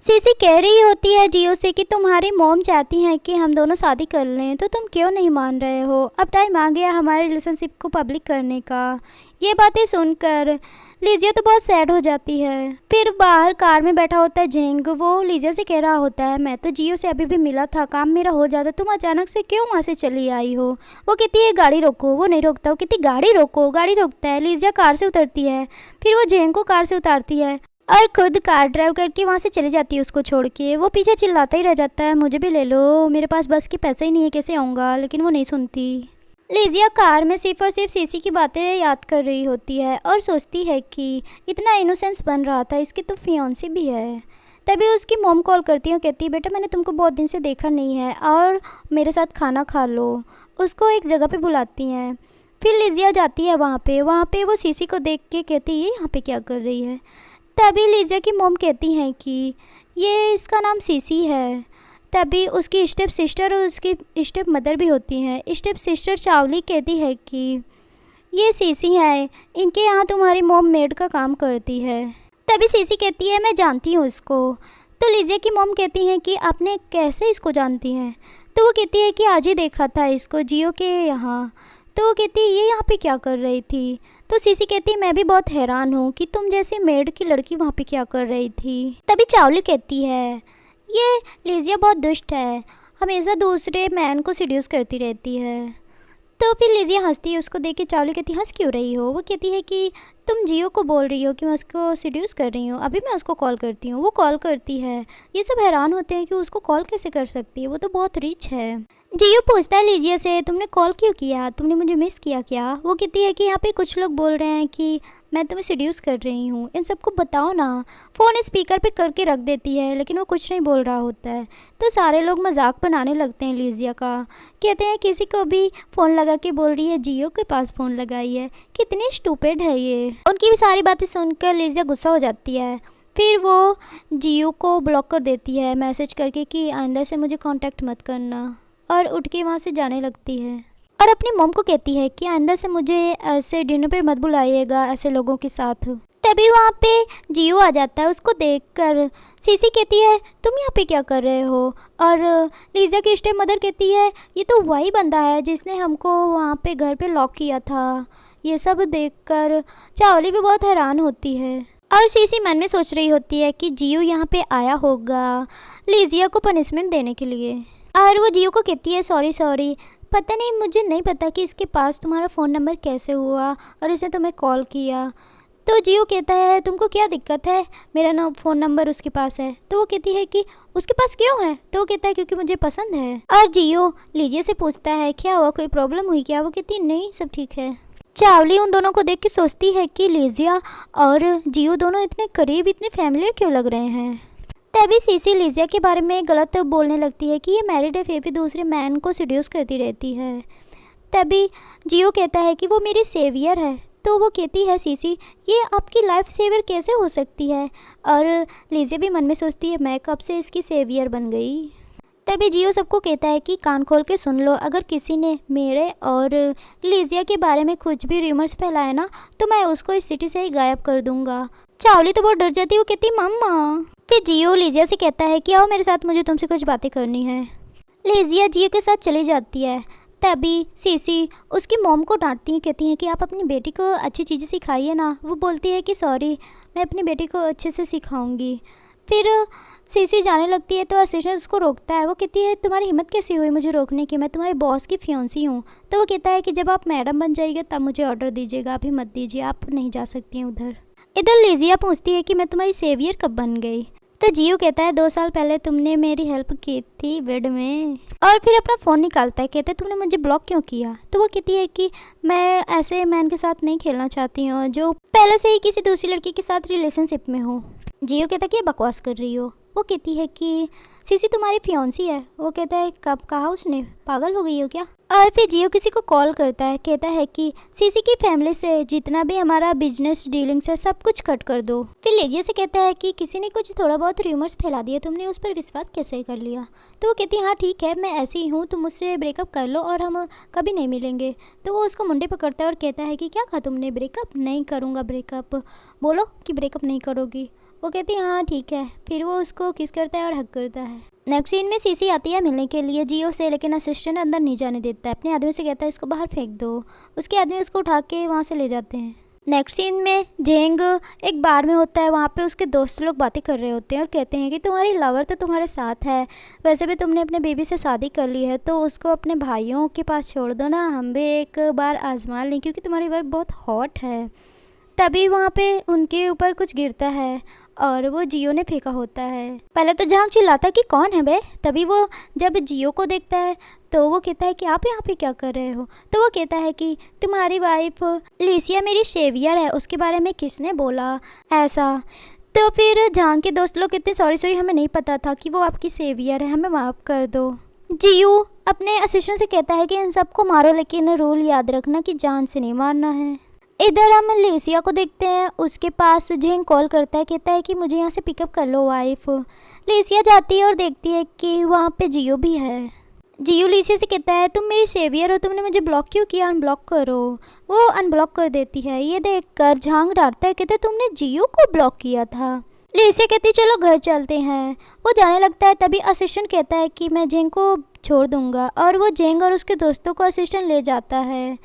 सीसी कह रही होती है जियो से कि तुम्हारी मॉम चाहती हैं कि हम दोनों शादी कर लें, तो तुम क्यों नहीं मान रहे हो, अब टाइम आ गया हमारे रिलेशनशिप को पब्लिक करने का। ये बातें सुनकर लीजिया तो बहुत सैड हो जाती है। फिर बाहर कार में बैठा होता है जेंग। वो लीजिया से कह रहा होता है मैं तो जियो से अभी भी मिला था, काम मेरा हो जाता, तुम अचानक से क्यों वहाँ से चली आई हो। वो कहती है गाड़ी रोको। वो नहीं रोकता। वो कहती गाड़ी रोको, गाड़ी रोकता है। लीजिया कार से उतरती है, फिर वो जेंग को कार से उतारती है और खुद कार ड्राइव करके वहाँ से चली जाती है उसको छोड़ के। वो पीछे चिल्लाता ही रह जाता है मुझे भी ले लो, मेरे पास बस की पैसा ही नहीं है, कैसे आऊँगा, लेकिन वो नहीं सुनती। लीजिया कार में सिर्फ और सिर्फ सीसी की बातें याद कर रही होती है और सोचती है कि इतना इनोसेंस बन रहा था, इसकी तो फियांसी भी है। तभी उसकी मॉम कॉल करती है, कहती है बेटा मैंने तुमको बहुत दिन से देखा नहीं है और मेरे साथ खाना खा लो। उसको एक जगह पे बुलाती हैं। फिर लीजिया जाती है वहाँ पे वो सीसी को देख के कहती है ये यहाँ पे क्या कर रही है। तभी लीजिया की मॉम कहती हैं कि ये इसका नाम सीसी है। तभी उसकी स्टेप सिस्टर और उसकी स्टेप मदर भी होती हैं। स्टेप सिस्टर चावली कहती है कि ये सीसी है, इनके यहाँ तुम्हारी मॉम मेड का काम करती है। तभी सीसी कहती है मैं जानती हूँ इसको। तो लीजिया की मॉम कहती हैं कि आपने कैसे इसको जानती हैं। तो वो कहती है कि आज ही देखा था इसको जियो के यहाँ। तो वो कहती है ये यहाँ पे क्या कर रही थी। तो सीसी कहती है मैं भी बहुत हैरान हूँ कि तुम जैसे मेड की लड़की वहाँ पे क्या कर रही थी। तभी चावली कहती है ये लीजिया बहुत दुष्ट है, हमेशा दूसरे मैन को सीड्यूस करती रहती है। तो फिर लीजिया हंसती है, उसको देख के चावली कहती हंस क्यों रही हो। वो कहती है कि तुम जियो को बोल रही हो कि मैं उसको सीड्यूस कर रही हूँ, अभी मैं उसको कॉल करती हूँ। वो कॉल करती है। ये सब हैरान होते हैं कि उसको कॉल कैसे कर सकती है, वो तो बहुत रिच है। जियो पूछता है लीजिया से तुमने कॉल क्यों किया, तुमने मुझे मिस किया क्या। वो कहती है कि यहाँ पे कुछ लोग बोल रहे हैं कि मैं तुम्हें सीड्यूस कर रही हूँ, इन सबको बताओ ना। फ़ोन स्पीकर पे करके रख देती है, लेकिन वो कुछ नहीं बोल रहा होता है। तो सारे लोग मजाक बनाने लगते हैं लीजिया का, कहते हैं किसी को भी फ़ोन लगा के बोल रही है जियो के पास फ़ोन लगाई है, कितनी स्टूपिड है ये। उनकी भी सारी बातें सुनकर लीजिया गुस्सा हो जाती है। फिर वो जियो को ब्लॉक कर देती है मैसेज करके कि आइंदा से मुझे कांटेक्ट मत करना, और उठ के वहाँ से जाने लगती है। और अपनी मॉम को कहती है कि आइंदा से मुझे ऐसे डिनर पे मत बुलाइएगा ऐसे लोगों के साथ। तभी वहाँ पे जियो आ जाता है। उसको देखकर सीसी कहती है तुम यहाँ पे क्या कर रहे हो, और लीजा की स्टेप मदर कहती है ये तो वही बंदा है जिसने हमको वहाँ पे घर पे लॉक किया था। ये सब देखकर चावली भी बहुत हैरान होती है और सीसी मन में सोच रही होती है कि जियो यहाँ पे आया होगा लीजिया को पनिशमेंट देने के लिए। और वो जियो को कहती है सॉरी पता नहीं, मुझे नहीं पता कि इसके पास तुम्हारा फ़ोन नंबर कैसे हुआ और इसने तुम्हें कॉल किया। तो जियो कहता है तुमको क्या दिक्कत है, मेरा फ़ोन नंबर उसके पास है। तो वो कहती है कि उसके पास क्यों है। तो वो कहता है क्योंकि मुझे पसंद है। और जियो लीजिया से पूछता है क्या हुआ, कोई प्रॉब्लम हुई क्या। वो कहती नहीं सब ठीक है। चावली उन दोनों को देख के सोचती है कि लीजिया और जियो दोनों इतने करीब, इतने फैमिलियर क्यों लग रहे हैं। तभी सीसी लीजिया के बारे में गलत बोलने लगती है कि ये मैरिड है फिर भी दूसरे मैन को सीड्यूस करती रहती है। तभी जियो कहता है कि वो मेरी सेवियर है। तो वो कहती है सीसी ये आपकी लाइफ सेवियर कैसे हो सकती है। और लीजिया भी मन में सोचती है मैं कब से इसकी सेवियर बन गई। तभी जियो सबको कहता है कि कान खोल के सुन लो, अगर किसी ने मेरे और लीजिया के बारे में कुछ भी र्यूमर्स फैलाए ना तो मैं उसको इस सिटी से ही गायब कर दूंगा। चावली तो बहुत डर जाती है। वो कहती मम्मा। फिर जियो लीजिया से कहता है कि आओ मेरे साथ, मुझे तुमसे कुछ बातें करनी है। लीजिया जियो के साथ चली जाती है। तभी सीसी उसकी मॉम को डांटती है, कहती है कि आप अपनी बेटी को अच्छी चीज़ें सिखाइए ना। वो बोलती है कि सॉरी मैं अपनी बेटी को अच्छे से सिखाऊंगी। फिर सीसी जाने लगती है तो असिस्टेंट उसको रोकता है। वो कहती है तुम्हारी हिम्मत कैसी हुई मुझे रोकने की, मैं तुम्हारे बॉस की फियांसी हूँ। तो वो कहता है कि जब आप मैडम बन जाइएगा तब मुझे ऑर्डर दीजिएगा, अभी मत दीजिए, आप नहीं जा सकती हैं उधर। इधर लीजिया पूछती है कि मैं तुम्हारी सेवियर कब बन गई। तो जियो कहता है 2 साल पहले तुमने मेरी हेल्प की थी बेड में। और फिर अपना फ़ोन निकालता है, कहता है तुमने मुझे ब्लॉक क्यों किया। तो वो कहती है कि मैं ऐसे मैन के साथ नहीं खेलना चाहती हूँ जो पहले से ही किसी दूसरी लड़की के साथ रिलेशनशिप में हो। जियो कहता है कि बकवास कर रही हो। वो कहती है कि सीसी तुम्हारी फियांसी है। वो कहता है कब कहा उसने, पागल हो गई हो क्या। और फिर जियो किसी को कॉल करता है, कहता है कि सीसी की फैमिली से जितना भी हमारा बिजनेस डीलिंग्स है सब कुछ कट कर दो। फिर लीजिया से कहता है कि किसी ने कुछ थोड़ा बहुत र्यूमर्स फैला दिया, तुमने उस पर विश्वास कैसे कर लिया। तो वो कहती है हाँ ठीक है मैं ऐसी ही हूँ, तुम मुझसे ब्रेकअप कर लो और हम कभी नहीं मिलेंगे। तो वो उसको मुंडे पकड़ता है और कहता है कि क्या कहा तुमने, ब्रेकअप नहीं करूँगा, ब्रेकअप बोलो कि ब्रेकअप नहीं करोगी। वो कहती है हाँ ठीक है। फिर वो उसको किस करता है और हक करता है। नेक्स्ट सीन में सीसी आती है मिलने के लिए जियो से, लेकिन असिस्टेंट अंदर नहीं जाने देता है। अपने आदमी से कहता है इसको बाहर फेंक दो। उसके आदमी उसको उठा के वहाँ से ले जाते हैं। नेक्स्ट सीन में जेंग एक बार में होता है। वहाँ पे उसके दोस्त लोग बातें कर रहे होते हैं और कहते हैं कि तुम्हारी लवर तो तुम्हारे साथ है, वैसे भी तुमने अपने बेबी से शादी कर ली है तो उसको अपने भाइयों के पास छोड़ दो ना, हम भी एक बार आजमा लें क्योंकि तुम्हारी वाइफ बहुत हॉट है। तभी वहाँ पे उनके ऊपर कुछ गिरता है और वो जियो ने फेंका होता है। पहले तो जहांग चिल्लाता कि कौन है बे। तभी वो जब जियो को देखता है तो वो कहता है कि आप यहाँ पे क्या कर रहे हो। तो वो कहता है कि तुम्हारी वाइफ लीसिया मेरी शेवियर है, उसके बारे में किसने बोला ऐसा। तो फिर जहांग के दोस्त लोग कहते सॉरी हमें नहीं पता था कि वो आपकी सेवियर है, हमें माफ़ कर दो। जियो अपने असिस्टेंट से कहता है कि इन सबको मारो लेकिन रूल याद रखना कि जान से नहीं मारना है। इधर हम लीसिया को देखते हैं। उसके पास जेंग कॉल करता है, कहता है कि मुझे यहाँ से पिकअप कर लो वाइफ। लीसिया जाती है और देखती है कि वहाँ पे जियो भी है। जियो लीसिया से कहता है तुम मेरी सेवियर हो, तुमने मुझे ब्लॉक क्यों किया, अनब्लॉक करो। वो अनब्लॉक कर देती है। ये देखकर झांग डांटता है, कहता है तुमने जियो को ब्लॉक किया था। लीसिया कहती चलो घर चलते हैं। वो जाने लगता है। तभी असिस्टेंट कहता है कि मैं जेंग को छोड़ दूँगा और वो जेंग और उसके दोस्तों को असिस्टेंट ले जाता है।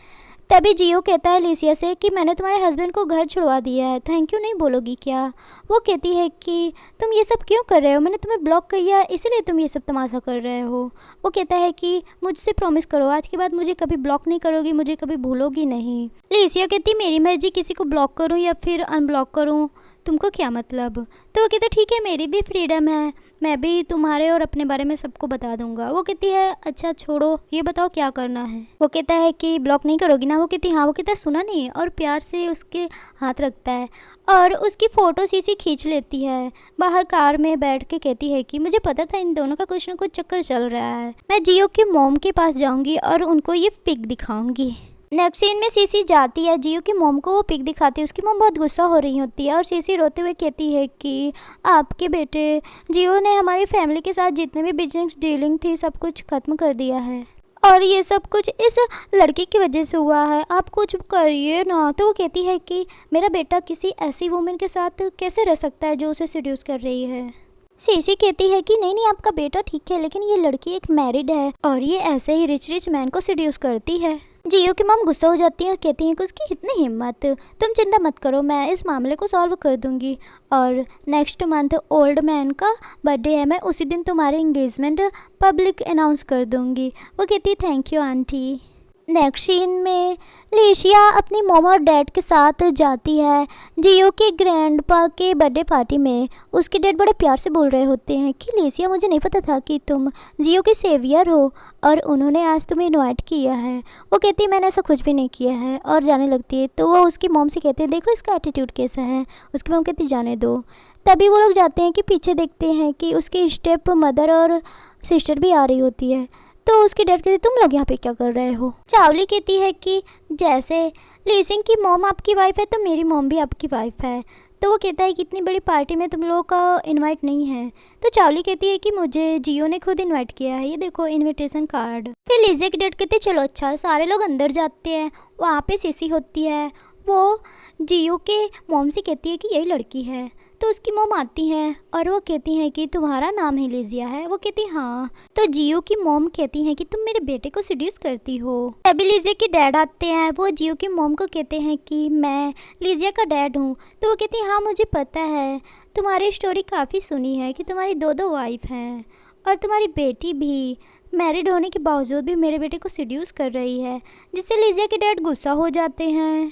तभी जियो कहता है लीसिया से कि मैंने तुम्हारे हस्बैंड को घर छुड़वा दिया है, थैंक यू नहीं बोलोगी क्या। वो कहती है कि तुम ये सब क्यों कर रहे हो, मैंने तुम्हें ब्लॉक किया इसलिए तुम ये सब तमाशा कर रहे हो। वो कहता है कि मुझसे प्रॉमिस करो आज के बाद मुझे कभी ब्लॉक नहीं करोगी, मुझे कभी भूलोगी नहीं। लीसिया कहती मेरी मर्जी, किसी को ब्लॉक करूँ या फिर अनब्लॉक करूँ, तुमको क्या मतलब। तो वो कहते ठीक है मेरी भी फ्रीडम है, मैं भी तुम्हारे और अपने बारे में सबको बता दूंगा। वो कहती है अच्छा छोड़ो ये बताओ क्या करना है। वो कहता है कि ब्लॉक नहीं करोगी ना। वो कहती हाँ। वो कहता है सुना नहीं और प्यार से उसके हाथ रखता है और उसकी फ़ोटो सीसी खींच लेती है। बाहर कार में बैठ के कहती है कि मुझे पता था इन दोनों का कुछ ना कुछ चक्कर चल रहा है, मैं जियो की मॉम के पास जाऊँगी और उनको ये पिक दिखाऊँगी। नेक्स्ट सीन में सीसी जाती है जियो की मॉम को वो पिक दिखाती है। उसकी मॉम बहुत गुस्सा हो रही होती है और सीसी रोते हुए कहती है कि आपके बेटे जियो ने हमारी फैमिली के साथ जितने भी बिजनेस डीलिंग थी सब कुछ ख़त्म कर दिया है। और ये सब कुछ इस लड़के की वजह से हुआ है, आप कुछ करिए ना। तो वो कहती है कि मेरा बेटा किसी ऐसी वुमेन के साथ कैसे रह सकता है जो उसे सीड्यूस कर रही है। सीसी कहती है कि नहीं नहीं, आपका बेटा ठीक है, लेकिन ये लड़की एक मैरिड है और ये ऐसे ही रिच रिच मैन को सीड्यूस करती है। जियो की मम गुस्सा हो जाती है और कहती हैं कि उसकी इतनी हिम्मत, तुम चिंता मत करो, मैं इस मामले को सॉल्व कर दूंगी। और नेक्स्ट मंथ ओल्ड मैन का बर्थडे है, मैं उसी दिन तुम्हारी एंगेजमेंट पब्लिक अनाउंस कर दूंगी। वो कहती है thank you aunty. Next scene में लेशिया अपनी मॉम और डैड के साथ जाती है जियो के ग्रैंडपा के बर्थडे पार्टी में। उसके डैड बड़े प्यार से बोल रहे होते हैं कि लेशिया, मुझे नहीं पता था कि तुम जियो के सेवियर हो और उन्होंने आज तुम्हें इनवाइट किया है। वो कहती है मैंने ऐसा कुछ भी नहीं किया है और जाने लगती है। तो वो उसकी मॉम से कहते हैं देखो इसका एटीट्यूड कैसा है। उसकी मॉम कहती जाने दो। तभी वो लोग जाते हैं कि पीछे देखते हैं कि उसकी स्टेप मदर और सिस्टर भी आ रही होती है। तो उसके डैड कहते तुम लोग यहाँ पे क्या कर रहे हो। चावली कहती है कि जैसे लीसिंग की मॉम आपकी वाइफ है तो मेरी मॉम भी आपकी वाइफ है। तो वो कहता है कि इतनी बड़ी पार्टी में तुम लोगों का इनवाइट नहीं है। तो चावली कहती है कि मुझे जियो ने खुद इनवाइट किया है, ये देखो इनविटेशन कार्ड। फिर लीजिया के डैड कहते चलो अच्छा। सारे लोग अंदर जाते हैं, वहाँ पे सीसी होती है। वो जियो के मॉम से कहती है कि यही लड़की है। तो उसकी मॉम आती हैं और वो कहती हैं कि तुम्हारा नाम ही लिजिया है। वो कहती हाँ। तो जियो की मॉम कहती हैं कि तुम मेरे बेटे को सीड्यूस करती हो। तभी लिजिया के डैड आते हैं। वो जियो की मॉम को कहते हैं कि मैं लिजिया का डैड हूँ। तो वो कहती है हाँ मुझे पता है, तुम्हारी स्टोरी काफ़ी सुनी है कि तुम्हारी दो वाइफ हैं और तुम्हारी बेटी भी मैरिड होने के बावजूद भी मेरे बेटे को सीड्यूस कर रही है, जिससे लिजिया के डैड गुस्सा हो जाते हैं।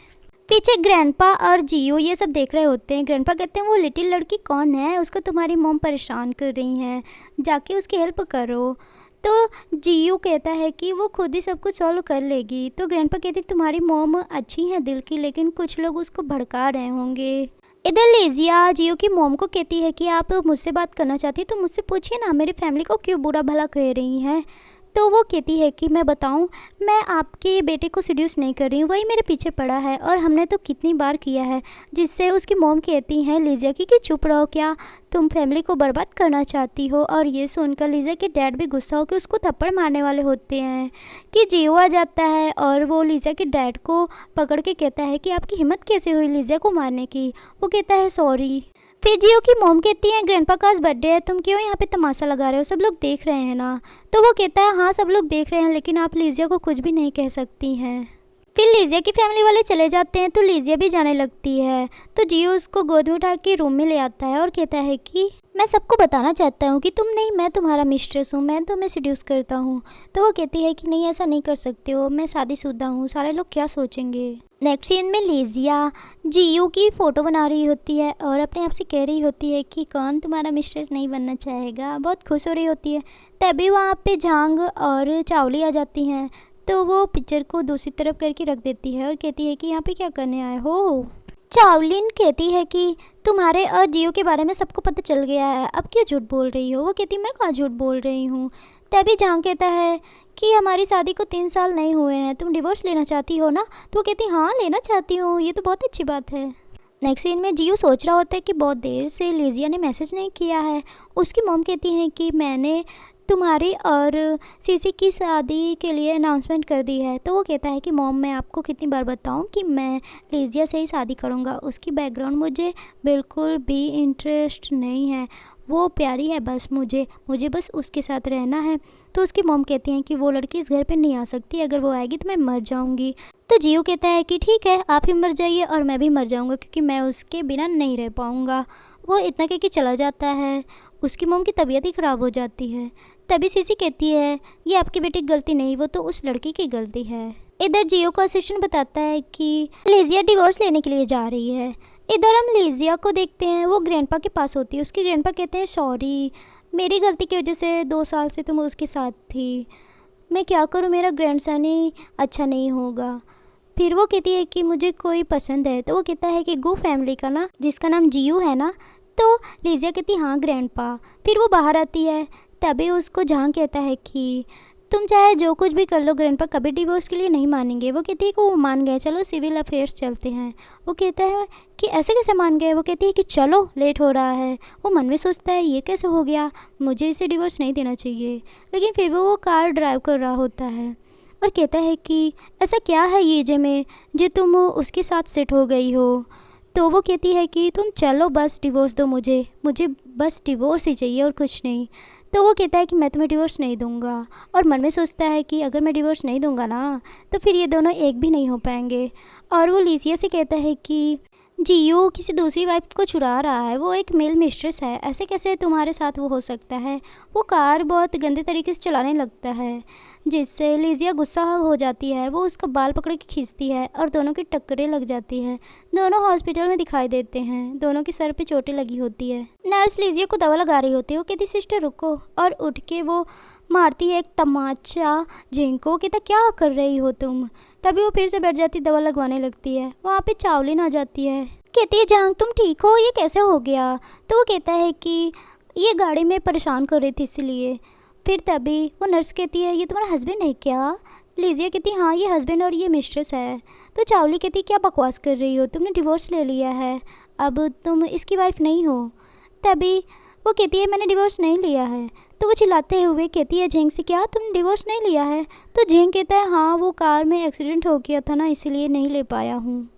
पीछे ग्रैंडपा और जियो ये सब देख रहे होते हैं। ग्रैंडपा कहते हैं वो लिटिल लड़की कौन है, उसको तुम्हारी मॉम परेशान कर रही हैं, जाके उसकी हेल्प करो। तो जियो कहता है कि वो खुद ही सब कुछ सॉल्व कर लेगी। तो ग्रैंडपा कहती तुम्हारी मॉम अच्छी है दिल की, लेकिन कुछ लोग उसको भड़का रहे होंगे। इधर लेजिया जियो की मॉम को कहती है कि आप मुझसे बात करना चाहती है तो मुझसे पूछिए ना, मेरी फैमिली को क्यों बुरा भला कह रही हैं। तो वो कहती है कि मैं बताऊं, मैं आपके बेटे को सीड्यूस नहीं कर रही हूँ, वही मेरे पीछे पड़ा है और हमने तो कितनी बार किया है। जिससे उसकी मॉम कहती हैं लिजिया की कि चुप रहो, क्या तुम फैमिली को बर्बाद करना चाहती हो। और ये सुनकर लिजिया के डैड भी गुस्सा होकर उसको थप्पड़ मारने वाले होते हैं कि जियो आ जाता है और वो लिजिया के डैड को पकड़ के कहता है कि आपकी हिम्मत कैसे हुई लिजिया को मारने की। वो कहता है सॉरी। फिर जियो की मॉम कहती है ग्रैंडपा का आज बर्थडे है, तुम क्यों यहाँ पे तमाशा लगा रहे हो, सब लोग देख रहे हैं ना। तो वो कहता है हाँ सब लोग देख रहे हैं, लेकिन आप लिजिया को कुछ भी नहीं कह सकती हैं। फिर लिजिया की फैमिली वाले चले जाते हैं तो लिजिया भी जाने लगती है। तो जियो उसको गोद में उठा के रूम में ले आता है और कहता है कि मैं सबको बताना चाहता हूँ कि तुम नहीं, मैं तुम्हारा मिस्ट्रेस हूँ, मैं तुम्हें सीड्यूस करता हूँ। तो वो कहती है कि नहीं ऐसा नहीं कर सकते हो, मैं शादीशुदा हूँ, सारे लोग क्या सोचेंगे। नेक्स्ट सीन में लिजिया जियो की फ़ोटो बना रही होती है और अपने आप से कह रही होती है कि कौन तुम्हारा मिस्ट्रेस नहीं बनना चाहेगा, बहुत खुश हो रही होती है। तभी वहाँ पे झांग और चावली आ जाती हैं। तो वो पिक्चर को दूसरी तरफ करके रख देती है और कहती है कि यहाँ पे क्या करने आए हो। चावलिन कहती है कि तुम्हारे और जियो के बारे में सबको पता चल गया है, अब क्यों झूठ बोल रही हो। वो कहती मैं कहाँ झूठ बोल रही हूँ। तभी झांग कहता है कि हमारी शादी को 3 साल नहीं हुए हैं, तुम डिवोर्स लेना चाहती हो ना। तो वो कहती हाँ लेना चाहती हूँ, ये तो बहुत अच्छी बात है। नेक्स्ट सीन में जियो सोच रहा होता है कि बहुत देर से लिजिया ने मैसेज नहीं किया है। उसकी मॉम कहती है कि मैंने तुम्हारी और सीसी की शादी के लिए अनाउंसमेंट कर दी है। तो वो कहता है कि मॉम मैं आपको कितनी बार बताऊं कि मैं लिजिया से ही शादी करूंगा, उसकी बैकग्राउंड मुझे बिल्कुल भी इंटरेस्ट नहीं है, वो प्यारी है बस, मुझे बस उसके साथ रहना है। तो उसकी मॉम कहती हैं कि वो लड़की इस घर पे नहीं आ सकती, अगर वो आएगी तो मैं मर जाऊंगी। तो जियो कहता है कि ठीक है आप ही मर जाइए और मैं भी मर जाऊंगा, क्योंकि मैं उसके बिना नहीं रह पाऊंगा। वो इतना कह के चला जाता है। उसकी मॉम की तबीयत ही ख़राब हो जाती है। तभी सीसी कहती है ये आपकी बेटी की गलती नहीं, वो तो उस लड़की की गलती है। इधर जियो का असिस्टेंट बताता है कि लिजिया डिवोर्स लेने के लिए जा रही है। इधर हम लिजिया को देखते हैं, वो ग्रैंडपा के पास होती है। उसके ग्रैंडपा कहते हैं सॉरी, मेरी गलती की वजह से 2 साल से तुम उसके साथ थी, मैं क्या करूँ, मेरा ग्रैंडसन ही अच्छा नहीं होगा। फिर वो कहती है कि मुझे कोई पसंद है। तो वो कहता है कि गो फैमिली का ना, जिसका नाम जियो है ना। तो लिजिया कहती हाँ ग्रैंडपा। फिर वो बाहर आती है। तभी उसको झांग कहता है कि तुम चाहे जो कुछ भी कर लो, ग्रैंडपा कभी डिवोर्स के लिए नहीं मानेंगे। वो कहती है कि वो मान गए, चलो सिविल अफेयर्स चलते हैं। वो कहता है कि ऐसे कैसे मान गए। वो कहती है कि चलो लेट हो रहा है। वो मन में सोचता है ये कैसे हो गया, मुझे इसे डिवोर्स नहीं देना चाहिए। लेकिन फिर वो कार ड्राइव कर रहा होता है और कहता है कि ऐसा क्या है ये जे में जो तुम उसके साथ सेट हो गई हो। तो वो कहती है कि तुम चलो बस डिवोर्स दो मुझे बस डिवोर्स ही चाहिए और कुछ नहीं। तो वो कहता है कि मैं तुम्हें डिवोर्स नहीं दूंगा, और मन में सोचता है कि अगर मैं डिवोर्स नहीं दूंगा ना तो फिर ये दोनों एक भी नहीं हो पाएंगे। और वो लीजिया से कहता है कि जियो किसी दूसरी वाइफ को चुरा रहा है, वो एक मेल मिस्ट्रेस है, ऐसे कैसे तुम्हारे साथ वो हो सकता है। वो कार बहुत गंदे तरीके से चलाने लगता है जिससे लीजिया गुस्सा हो जाती है। वो उसका बाल पकड़ के खींचती है और दोनों की टक्करें लग जाती हैं। दोनों हॉस्पिटल में दिखाई देते हैं, दोनों के सर पे चोटें लगी होती है। नर्स लीजिया को दवा लगा रही होती है। वो कहती सिस्टर रुको, और उठ के वो मारती है एक तमाचा झेंग को। कहता क्या कर रही हो तुम। तभी वो फिर से बैठ जाती, दवा लगवाने लगती है। वहाँ पे चावलिन आ जाती है। कहती है जांग तुम ठीक हो, ये कैसे हो गया। तो वो कहता है कि ये गाड़ी में परेशान कर रही थी इसलिए। फिर तभी वो नर्स कहती है ये तुम्हारा हस्बैंड है क्या। लीजिया कहती हाँ ये हस्बैंड और ये मिस्ट्रेस है। तो चावली कहती क्या बकवास कर रही हो, तुमने डिवोर्स ले लिया है, अब तुम इसकी वाइफ नहीं हो। तभी वो कहती है मैंने डिवोर्स नहीं लिया है। तो वो चिल्लाते हुए कहती है झेंग से क्या तुमने डिवोर्स नहीं लिया है। तो झेंग कहता है हाँ वो कार में एक्सीडेंट हो गया था ना, इसलिए नहीं ले पाया हूँ।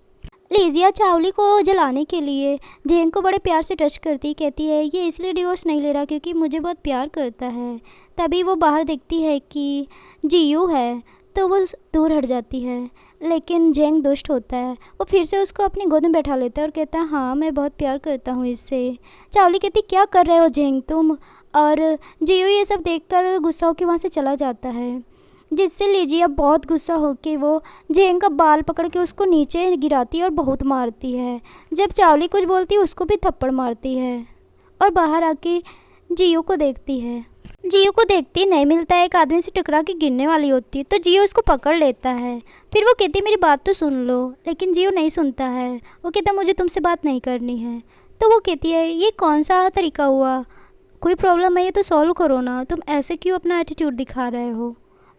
लीजिया चावली को जलाने के लिए झेंग को बड़े प्यार से टच करती, कहती है ये इसलिए डिवोर्स नहीं ले रहा क्योंकि मुझे बहुत प्यार करता है। तभी वो बाहर देखती है कि जियो है, तो वो दूर हट जाती है। लेकिन झेंग दुष्ट होता है, वो फिर से उसको अपनी गोद में बैठा लेता है और कहता है हाँ मैं बहुत प्यार करता हूँ इससे। चावली कहती क्या कर रहे हो झेंग तुम। और जियो ये सब देखकर गुस्सा होकर वहाँ से चला जाता है, जिससे लीजिया बहुत गुस्सा होकर वो झेंग का बाल पकड़ के उसको नीचे गिराती है और बहुत मारती है। जब चावली कुछ बोलती है उसको भी थप्पड़ मारती है और बाहर आके जियो को देखती है। जियो को देखती नहीं मिलता है, एक आदमी से टकरा के गिरने वाली होती है। तो जियो उसको पकड़ लेता है। फिर वो कहती मेरी बात तो सुन लो, लेकिन जियो नहीं सुनता है। वो कहता मुझे तुमसे बात नहीं करनी है। तो वो कहती है ये कौन सा तरीका हुआ, कोई प्रॉब्लम है ये तो सॉल्व करो ना, तुम ऐसे क्यों अपना एटीट्यूड दिखा रहे हो।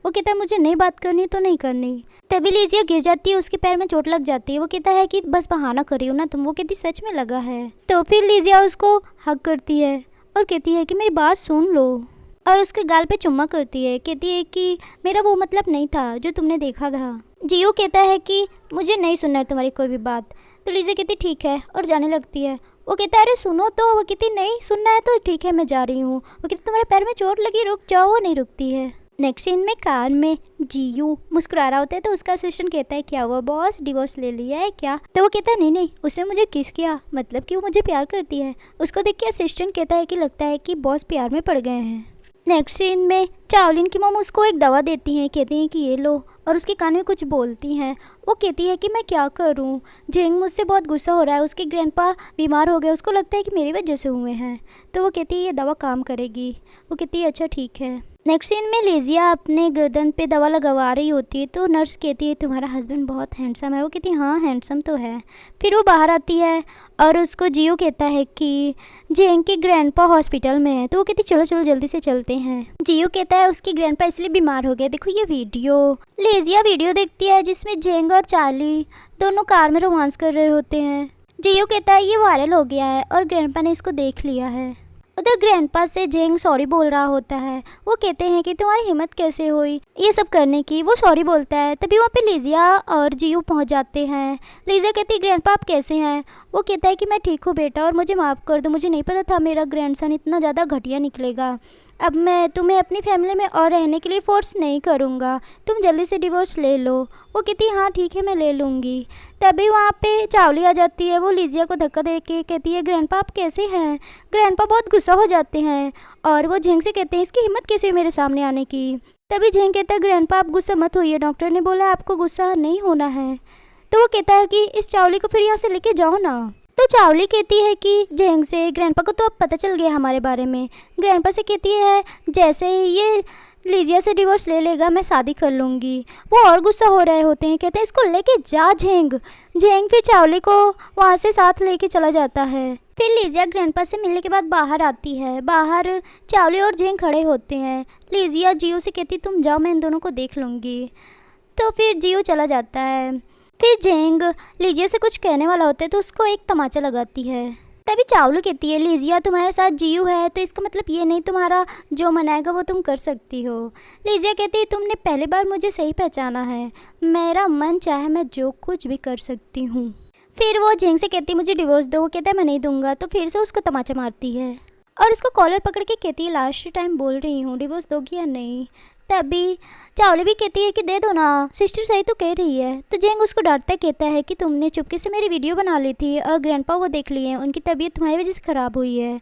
वो कहता है मुझे नहीं बात करनी तो नहीं करनी। तभी लीजिया गिर जाती है, उसके पैर में चोट लग जाती है। वो कहता है कि बस बहाना कर रही हो ना तुम। वो कहती सच में लगा है। तो फिर लीजिया उसको हक करती है और कहती है कि मेरी बात सुन लो, और उसके गाल पे चुम्मा करती है। कहती है कि मेरा वो मतलब नहीं था जो तुमने देखा था। जियो कहता है कि मुझे नहीं सुनना है तुम्हारी कोई भी बात। तो लीजिया कहती ठीक है और जाने लगती है। वो कहता है अरे सुनो तो। वो कहती नहीं सुनना है तो ठीक है मैं जा रही हूँ। वो कहती तुम्हारे पैर में चोट लगी, रुक जाओ। वो नहीं रुकती है। नेक्स्ट सीन में कार में जियो मुस्कुरा रहा होता है। तो उसका असिस्टेंट कहता है क्या हुआ बॉस, डिवोर्स ले लिया है क्या। तो वो कहता है नहीं उसने मुझे किस किया, मतलब कि वो मुझे प्यार करती है। उसको देख के असिस्टेंट कहता है कि लगता है कि बॉस प्यार में पड़ गए हैं। नेक्स्ट सीन में चावलिन की मॉम उसको एक दवा देती हैं, कहती हैं कि ये लो, और उसके कान में कुछ बोलती हैं। वो कहती है कि मैं क्या करूं, झेंग मुझसे बहुत गुस्सा हो रहा है, उसके ग्रैंडपा बीमार हो गए, उसको लगता है कि मेरी वजह से हुए हैं। तो वो कहती है ये दवा काम करेगी। वो कहती है अच्छा ठीक है। नेक्स्ट सीन में लीजिया अपने गर्दन पे दवा लगवा रही होती है। तो नर्स कहती है तुम्हारा हस्बैंड बहुत हैंडसम है। वो कहती है हाँ हैंडसम तो है। फिर वो बाहर आती है और उसको जियो कहता है कि झेंग के ग्रैंडपा हॉस्पिटल में है। तो वो कहती चलो चलो जल्दी से चलते हैं। जियो कहता है उसकी ग्रैंडपा इसलिए बीमार हो गया, देखो ये वीडियो। लीजिया वीडियो देखती है जिसमें झेंग और चार्ली दोनों कार में रोमांस कर रहे होते हैं। जियो कहता है ये वायरल हो गया है और ग्रैंडपा ने इसको देख लिया है। उधर ग्रैंडपा से झेंग सॉरी बोल रहा होता है। वो कहते हैं कि तुम्हारी हिम्मत कैसे हुई ये सब करने की। वो सॉरी बोलता है। तभी वहाँ पे लीजिया और जियो पहुँच जाते हैं। लीजिया कहती है ग्रैंडपा आप कैसे हैं। वो कहता है कि मैं ठीक हूँ बेटा और मुझे माफ़ कर दो, मुझे नहीं पता था मेरा ग्रैंडसन इतना ज़्यादा घटिया निकलेगा। अब मैं तुम्हें अपनी फैमिली में और रहने के लिए फ़ोर्स नहीं करूँगा, तुम जल्दी से डिवोर्स ले लो। वो कहती हाँ ठीक है मैं ले लूँगी। तभी वहाँ पे चावली आ जाती है। वो लीजिया को धक्का दे के कहती है ग्रैंडपा आप कैसे हैं। ग्रैंडपा बहुत गुस्सा हो जाते हैं और वो झेंग से कहते हैं इसकी हिम्मत कैसे हुई मेरे सामने आने की। तभी झेंग कहता है ग्रैंडपा आप गुस्सा मत होइए, डॉक्टर ने बोला आपको गुस्सा नहीं होना है। तो वो कहता है कि इस चावली को फिर यहाँ से लेके जाओ ना। तो चावली कहती है कि झेंग से ग्रैंडपा को तो अब पता चल गया हमारे बारे में। ग्रैंडपा से कहती है जैसे ये लीजिया से डिवोर्स ले लेगा मैं शादी कर लूँगी। वो और गुस्सा हो रहे होते हैं, कहते हैं इसको लेके जा झेंग। झेंग फिर चावली को वहाँ से साथ लेके चला जाता है। फिर लीजिया ग्रैंडपा से मिलने के बाद बाहर आती है। बाहर चावली और जेंग खड़े होते हैं। लीजिया जियो से कहती तुम जाओ, मैं इन दोनों को देख लूँगी। तो फिर जियो चला जाता है। फिर जेंग लीजिया से कुछ कहने वाला होता है तो उसको एक तमाचा लगाती है। तभी चावलू कहती है लीजिया तुम्हारे साथ जियो है तो इसका मतलब ये नहीं तुम्हारा जो मन आएगा वो तुम कर सकती हो। लीजिया कहती है तुमने पहली बार मुझे सही पहचाना है, मेरा मन चाहे मैं जो कुछ भी कर सकती हूँ। फिर वो जेंग से कहती है मुझे डिवोर्स दो। वो कहता है मैं नहीं दूंगा। तो फिर से उसको तमाचा मारती है और उसको कॉलर पकड़ के कहती है लास्ट टाइम बोल रही हूँ, डिवोर्स दोगी या नहीं। तभी चावली भी कहती है कि दे दो ना, सिस्टर सही तो कह रही है। तो जेंग उसको डांटता कहता है कि तुमने चुपके से मेरी वीडियो बना ली थी और ग्रैंडपा वो देख लिए हैं, उनकी तबीयत तुम्हारी वजह से ख़राब हुई है।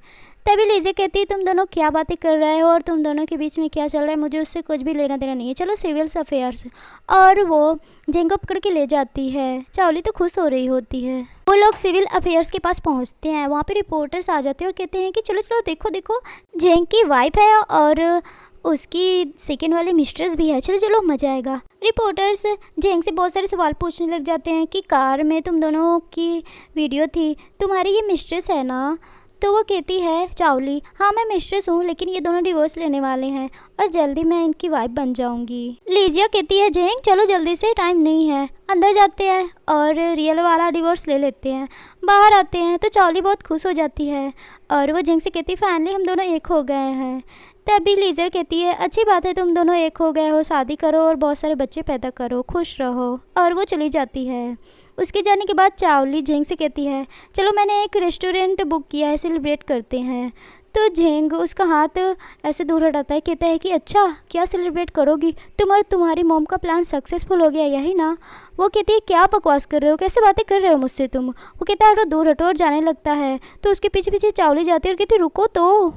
तभी लीजिया कहती है तुम दोनों क्या बातें कर रहे हो और तुम दोनों के बीच में क्या चल रहा है, मुझे उससे कुछ भी लेना देना नहीं है, चलो सिविल अफेयर्स। और वो जेंग को पकड़ के ले जाती है। चावली तो खुश हो रही होती है। वो लोग सिविल अफेयर्स के पास पहुंचते हैं। वहाँ पे रिपोर्टर्स आ जाते हैं और कहते हैं कि चलो चलो देखो देखो, जेंग की वाइफ है और उसकी सेकेंड वाली मिस्ट्रेस भी है, चलो चलो मज़ा आएगा। रिपोर्टर्स जेंग से बहुत सारे सवाल पूछने लग जाते हैं कि कार में तुम दोनों की वीडियो थी, तुम्हारी ये मिस्ट्रेस है ना। तो वो कहती है चावली हाँ मैं मिस्ट्रेस हूँ, लेकिन ये दोनों डिवोर्स लेने वाले हैं और जल्दी मैं इनकी वाइफ बन जाऊँगी। लीजिया कहती है जेंग चलो जल्दी से, टाइम नहीं है। अंदर जाते हैं और रियल वाला डिवोर्स ले लेते हैं। बाहर आते हैं तो चावली बहुत खुश हो जाती है और वो जेंग से कहती है फाइनली हम दोनों एक हो गए हैं। तभी लीजिया कहती है अच्छी बात है तुम दोनों एक हो गए हो, शादी करो और बहुत सारे बच्चे पैदा करो, खुश रहो। और वो चली जाती है। उसके जाने के बाद चावली जेंग से कहती है चलो मैंने एक रेस्टोरेंट बुक किया है, सेलिब्रेट करते हैं। तो जेंग उसका हाथ ऐसे दूर हटाता है, कहता है कि अच्छा क्या सेलिब्रेट करोगी तुम और तुम्हारी मॉम का प्लान सक्सेसफुल हो गया यही ना। वो कहती है क्या बकवास कर रहे हो, कैसे बातें कर रहे हो मुझसे तुम। वो कहता है दूर हटो और जाने लगता है। तो उसके पीछे पीछे चावली जाती है और कहती रुको तो।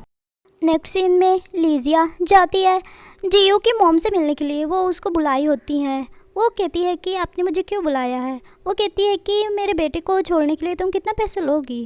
नेक्स्ट सीन में लीजिया जाती है जियो की मॉम से मिलने के लिए। वो उसको बुलाई होती हैं। वो कहती है कि आपने मुझे क्यों बुलाया है। वो कहती है कि मेरे बेटे को छोड़ने के लिए तुम कितना पैसा लोगी।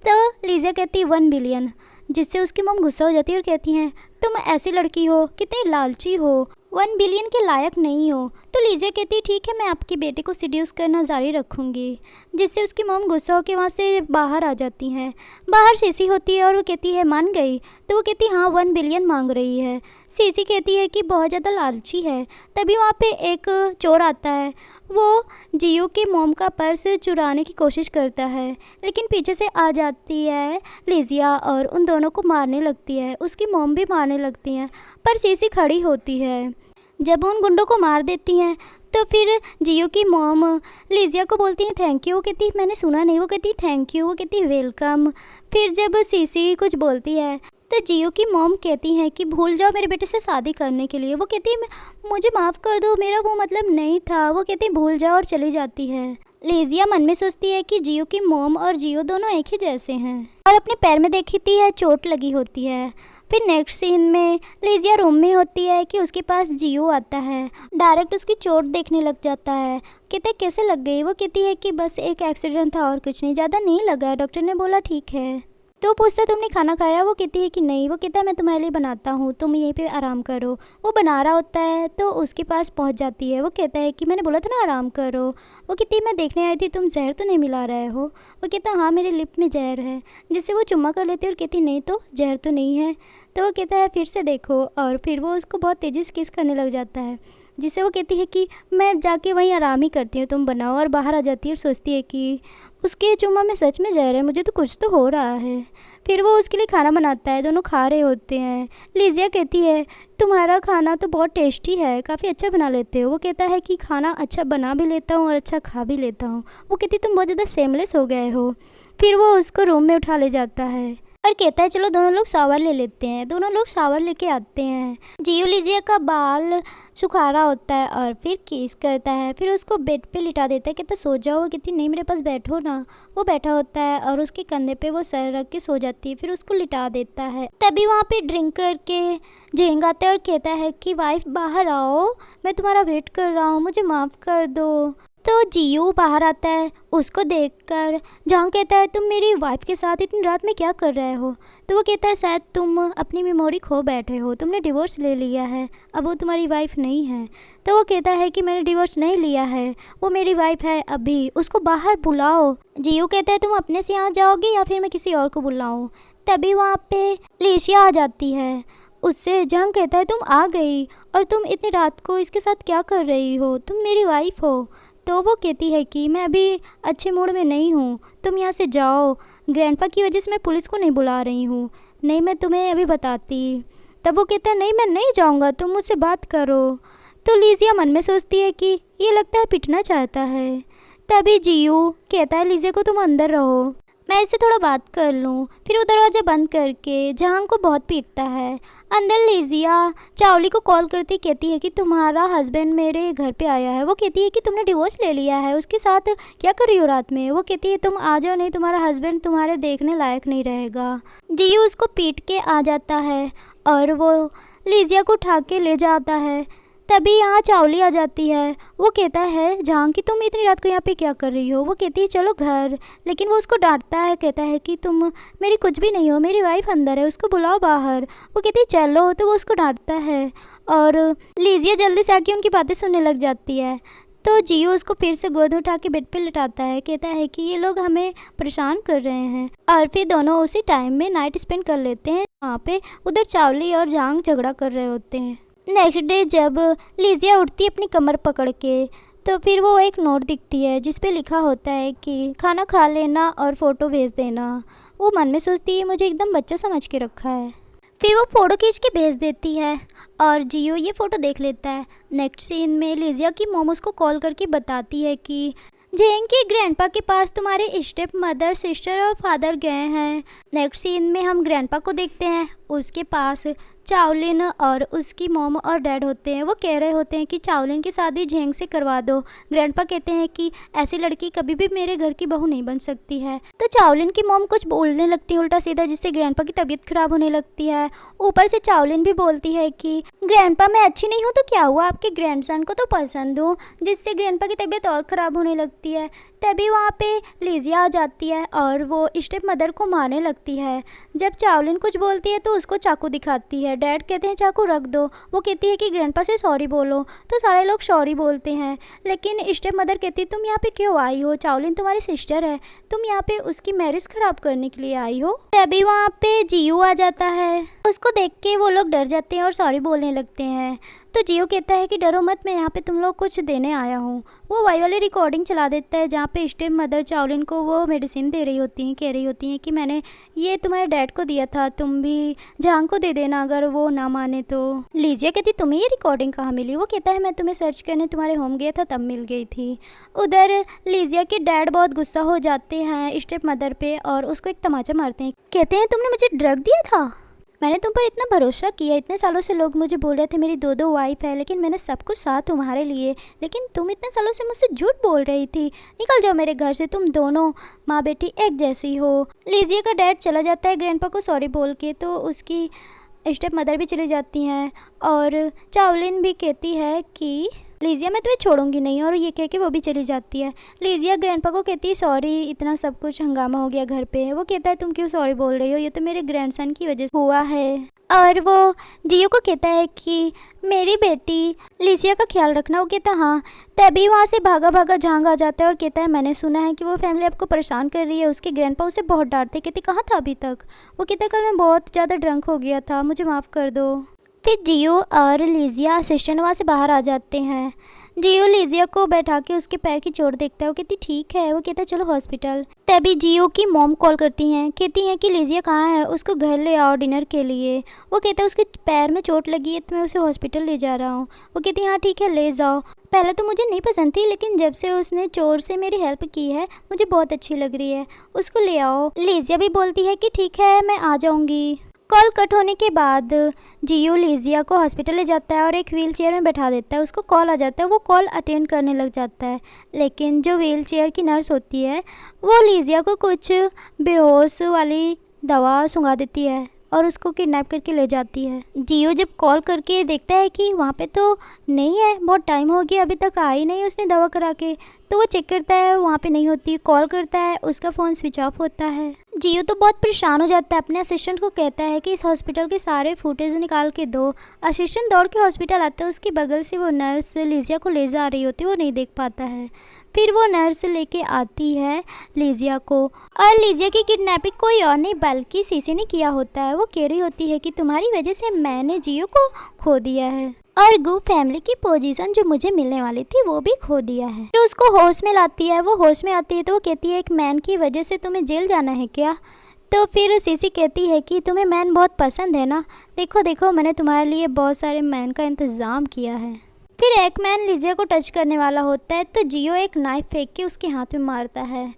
तो लीजिया कहती है 1 बिलियन, जिससे उसकी मॉम गुस्सा हो जाती है और कहती हैं तुम ऐसी लड़की हो, कितनी लालची हो, 1 बिलियन के लायक नहीं हो। तो लीजिया कहती है ठीक है मैं आपके बेटे को सीड्यूस करना जारी रखूँगी, जिससे उसकी मॉम गुस्सा होकर वहाँ से बाहर आ जाती हैं। बाहर सीसी होती है और वो कहती है मान गई। तो वो कहती है हाँ 1 बिलियन मांग रही है। सीसी कहती है कि बहुत ज़्यादा लालची है। तभी वहाँ पे एक चोर आता है। वो जियो की मॉम का पर्स चुराने की कोशिश करता है, लेकिन पीछे से आ जाती है लीजिया और उन दोनों को मारने लगती है। उसकी मॉम भी मारने लगती हैं, पर सीसी खड़ी होती है। जब उन गुंडों को मार देती हैं तो फिर जियो की मॉम लीजिया को बोलती है थैंक यू। वो कहती मैंने सुना नहीं। वो कहती थैंक यू। वो कहती वेलकम। फिर जब सीसी कुछ बोलती है तो जियो की मॉम कहती हैं कि भूल जाओ मेरे बेटे से शादी करने के लिए। वो कहती है मुझे माफ़ कर दो, मेरा वो मतलब नहीं था। वो कहती भूल जाओ और चली जाती है। लीजिया मन में सोचती है कि जियो की मॉम और जियो दोनों एक ही जैसे हैं और अपने पैर में देखती है चोट लगी होती है। फिर नेक्स्ट सीन में लीजिया रूम में होती है कि उसके पास जियो आता है। डायरेक्ट उसकी चोट देखने लग जाता है। कहते कैसे लग गई। वो कहती है कि बस एक एक्सीडेंट था और कुछ नहीं, ज़्यादा नहीं लगा है, डॉक्टर ने बोला ठीक है। तो पूछता तुमने खाना खाया। वो कहती है कि नहीं। वो कहता है मैं तुम्हारे लिए बनाता हूँ, तुम यहीं पे आराम करो। वो बना रहा होता है तो उसके पास पहुँच जाती है। वो कहता है कि मैंने बोला था ना आराम करो। वो कहती है मैं देखने आई थी, तुम जहर तो नहीं मिला रहे हो। वो कहता हाँ मेरे लिप में जहर है, जिससे वो चुम्मा कर लेती है और कहती नहीं तो जहर तो नहीं है। तो वो कहता है फिर से देखो, और फिर वो उसको बहुत तेज़ी से किस करने लग जाता है, जिससे वो कहती है कि मैं जाके वहीं आराम ही करती हूँ, तुम बनाओ। और बाहर आ जाती है और सोचती है कि उसके चुम्मा में सच में जहर है, मुझे तो कुछ तो हो रहा है। फिर वो उसके लिए खाना बनाता है, दोनों खा रहे होते हैं। लीजिया कहती है तुम्हारा खाना तो बहुत टेस्टी है, काफ़ी अच्छा बना लेते हो। वो कहता है कि खाना अच्छा बना भी लेता हूँ और अच्छा खा भी लेता हूँ। वो कहती तुम बहुत ज़्यादा सेमलेस हो गए हो। फिर वो उसको रूम में उठा ले जाता है और कहता है चलो दोनों लोग शावर ले लेते हैं। दोनों लोग शावर लेके आते हैं। जियो लीजिया का बाल सुखा रहा होता है और फिर किस करता है। फिर उसको बेड पे लिटा देता है, कहता सो जाओ। कहती नहीं मेरे पास बैठो ना। वो बैठा होता है और उसके कंधे पे वो सर रख के सो जाती है। फिर उसको लिटा देता है। तभी वहाँ पे ड्रिंक करके जेंग आता है और कहता है कि वाइफ बाहर आओ, मैं तुम्हारा वेट कर रहा हूँ, मुझे माफ़ कर दो। तो जियो बाहर आता है। उसको देखकर जहांग कहता है तुम मेरी वाइफ के साथ इतनी रात में क्या कर रहे हो। तो वो कहता है शायद तुम अपनी मेमोरी खो बैठे हो, तुमने डिवोर्स ले लिया है, अब वो तुम्हारी वाइफ नहीं है। तो वो कहता है कि मैंने डिवोर्स नहीं लिया है, वो मेरी वाइफ है, अभी उसको बाहर बुलाओ। जियो कहता है तुम अपने से यहाँ जाओगे या फिर मैं किसी और को बुलाऊँ। तभी वहाँ पे लेशिया आ जाती है। उससे जहांग कहता है तुम आ गई और तुम इतनी रात को इसके साथ क्या कर रही हो, तुम मेरी वाइफ हो। तो वो कहती है कि मैं अभी अच्छे मूड में नहीं हूँ, तुम यहाँ से जाओ, ग्रैंडपा की वजह से मैं पुलिस को नहीं बुला रही हूँ, नहीं मैं तुम्हें अभी बताती। तब वो कहता है नहीं मैं नहीं जाऊँगा, तुम मुझसे बात करो। तो लीजिया मन में सोचती है कि ये लगता है पिटना चाहता है। तभी जियो कहता है लीजिया को तुम अंदर रहो, मैं इससे थोड़ा बात कर लूँ। फिर वो दरवाज़ा बंद करके जहांग को बहुत पीटता है। अंदर लीजिया चावली को कॉल करती कहती है कि तुम्हारा हस्बैंड मेरे घर पे आया है। वो कहती है कि तुमने डिवोर्स ले लिया है, उसके साथ क्या कर रही हो रात में। वो कहती है तुम आ जाओ, नहीं तुम्हारा हस्बैंड तुम्हारे देखने लायक नहीं रहेगा। जियो उसको पीट के आ जाता है और वो लीजिया को उठा के ले जाता है। तभी यहाँ चावली आ जाती है। वो कहता है जहांग कि तुम इतनी रात को यहाँ पे क्या कर रही हो। वो कहती है चलो घर, लेकिन वो उसको डांटता है, कहता है कि तुम मेरी कुछ भी नहीं हो, मेरी वाइफ अंदर है, उसको बुलाओ बाहर। वो कहती है चलो, तो वो उसको डांटता है और लीजिया जल्दी से आके उनकी बातें सुनने लग जाती है। तो जियो उसको फिर से गोद में उठा के बेड पे लिटाता है, कहता है कि ये लोग हमें परेशान कर रहे हैं। और फिर दोनों उसी टाइम में नाइट स्पेंड कर लेते हैं वहाँ पे। उधर चावली और जहांग झगड़ा कर रहे होते हैं। नेक्स्ट डे जब लीजिया उठती है अपनी कमर पकड़ के, तो फिर वो एक नोट दिखती है जिस पे लिखा होता है कि खाना खा लेना और फ़ोटो भेज देना। वो मन में सोचती है मुझे एकदम बच्चा समझ के रखा है। फिर वो फ़ोटो खींच के भेज देती है और जियो ये फ़ोटो देख लेता है। नेक्स्ट सीन में लीजिया की मोम उसको कॉल करके बताती है कि जेंग के ग्रैंडपा के पास तुम्हारे स्टेप मदर, सिस्टर और फादर गए हैं। नेक्स्ट सीन में हम ग्रैंडपा को देखते हैं, उसके पास चावलिन और उसकी मॉम और डैड होते हैं। वो कह रहे होते हैं कि चावलिन की शादी झेंग से करवा दो। ग्रैंडपा कहते हैं कि ऐसी लड़की कभी भी मेरे घर की बहू नहीं बन सकती है। तो चावलिन की मॉम कुछ बोलने लगती है उल्टा सीधा, जिससे ग्रैंडपा की तबीयत खराब होने लगती है। ऊपर से चावलिन भी बोलती है कि ग्रैंडपा मैं अच्छी नहीं हूँ तो क्या हुआ, आपके ग्रैंडसन को तो पसंद हूँ, जिससे ग्रैंडपा की तबीयत और ख़राब होने लगती है। तभी वहाँ पे लीजिया आ जाती है और वो स्टेप मदर को मारने लगती है। जब चावलिन कुछ बोलती है तो उसको चाकू दिखाती है। डैड कहते हैं चाकू रख दो। वो कहती है कि ग्रैंडपा से सॉरी बोलो, तो सारे लोग सॉरी बोलते हैं। लेकिन स्टेप मदर कहती है तुम यहाँ पे क्यों आई हो, चावलिन तुम्हारी सिस्टर है, तुम यहाँ पे उसकी मैरिज ख़राब करने के लिए आई हो। तभी वहाँ पे जियो आ जाता है। उसको देख के वो लोग डर जाते हैं और सॉरी बोलने लगते हैं। तो जियो कहता है कि डरो मत, मैं यहाँ पे तुम लोग कुछ देने आया हूँ। वो वाई वाली रिकॉर्डिंग चला देता है जहाँ पे स्टेप मदर चावलिन को वो मेडिसिन दे रही होती हैं, कह रही होती हैं कि मैंने ये तुम्हारे डैड को दिया था, तुम भी जहांग को दे देना अगर वो ना माने तो। लीजिया कहती तुम्हें ये रिकॉर्डिंग कहाँ मिली। वो कहता है मैं तुम्हें सर्च करने तुम्हारे होम गया था तब मिल गई थी। उधर लीजिया के डैड बहुत गुस्सा हो जाते हैं स्टेप मदर पे और उसको एक तमाचा मारते हैं। कहते हैं तुमने मुझे ड्रग दिया था, मैंने तुम पर इतना भरोसा किया, इतने सालों से लोग मुझे बोल रहे थे मेरी दो वाइफ है, लेकिन मैंने सब कुछ साथ तुम्हारे लिए, लेकिन तुम इतने सालों से मुझसे झूठ बोल रही थी, निकल जाओ मेरे घर से, तुम दोनों माँ बेटी एक जैसी हो। लीजिया का डैड चला जाता है ग्रैंडपा को सॉरी बोल के, तो उसकी स्टेप मदर भी चली जाती हैं और चावलिन भी कहती है कि लीजिया मैं तुम्हें छोड़ूंगी नहीं, और ये कह के वो भी चली जाती है। लीजिया ग्रैंडपा को कहती है सॉरी, इतना सब कुछ हंगामा हो गया घर पे। वो कहता है तुम क्यों सॉरी बोल रही हो, ये तो मेरे ग्रैंडसन की वजह से हुआ है। और वो जियो को कहता है कि मेरी बेटी लीजिया का ख्याल रखना। वो कहता हाँ। तभी वहाँ से भागा भागा जहांग आ जाता है और कहता है मैंने सुना है कि वो फैमिली आपको परेशान कर रही है। उसके ग्रैंडपा उसे बहुत डांटते, कहती कहाँ था अभी तक। वो कहता है कल मैं बहुत ज़्यादा ड्रंक हो गया था, मुझे माफ़ कर दो। फिर जियो और लीजिया असिस्टेंट वहाँ से बाहर आ जाते हैं। जियो लीजिया को बैठा के उसके पैर की चोट देखता है। वो कहती ठीक है। वो कहता है चलो हॉस्पिटल। तभी जियो की मॉम कॉल करती हैं, कहती हैं कि लीजिया कहाँ है, उसको घर ले आओ डिनर के लिए। वो कहता है उसके पैर में चोट लगी है तो मैं उसे हॉस्पिटल ले जा रहा हूँ। वो कहती है हाँ ठीक है ले जाओ। पहले तो मुझे नहीं पसंद थी, लेकिन जब से उसने चोर से मेरी हेल्प की है मुझे बहुत अच्छी लग रही है, उसको ले आओ। लीजिया भी बोलती है कि ठीक है मैं आ जाऊँगी। कॉल कट होने के बाद जियो लीजिया को हॉस्पिटल ले जाता है और एक व्हील चेयर में बैठा देता है। उसको कॉल आ जाता है, वो कॉल अटेंड करने लग जाता है, लेकिन जो व्हील चेयर की नर्स होती है वो लीजिया को कुछ बेहोश वाली दवा सुंघा देती है और उसको किडनैप करके ले जाती है। जियो जब कॉल करके देखता है कि वहाँ पे तो नहीं है, बहुत टाइम हो गया अभी तक आई नहीं उसने दवा करा के, तो वो चेक करता है, वहाँ पे नहीं होती, कॉल करता है, उसका फ़ोन स्विच ऑफ होता है। जियो तो बहुत परेशान हो जाता है, अपने असिस्टेंट को कहता है कि इस हॉस्पिटल के सारे फुटेज निकाल के दो। असिस्टेंट दौड़ के हॉस्पिटल आता है, उसके बगल से वो नर्स लिजिया को ले जा रही होती है, वो नहीं देख पाता है। फिर वो नर्स लेके आती है लिजिया को, और लिजिया की किडनैपिंग कोई और नहीं बल्कि सीसी ने किया होता है। वो कह रही होती है कि तुम्हारी वजह से मैंने जियो को खो दिया है और गू फैमिली की पोजीशन जो मुझे मिलने वाली थी वो भी खो दिया है। फिर उसको होश में लाती है, वो होश में आती है तो वो कहती है एक मैन की वजह से तुम्हें जेल जाना है क्या? तो फिर सीसी कहती है कि तुम्हें मैन बहुत पसंद है ना, देखो देखो मैंने तुम्हारे लिए बहुत सारे मैन का इंतज़ाम किया है। फिर एक मैन लिजिया को टच करने वाला होता है तो जियो एक नाइफ फेंक के उसके हाथ में मारता है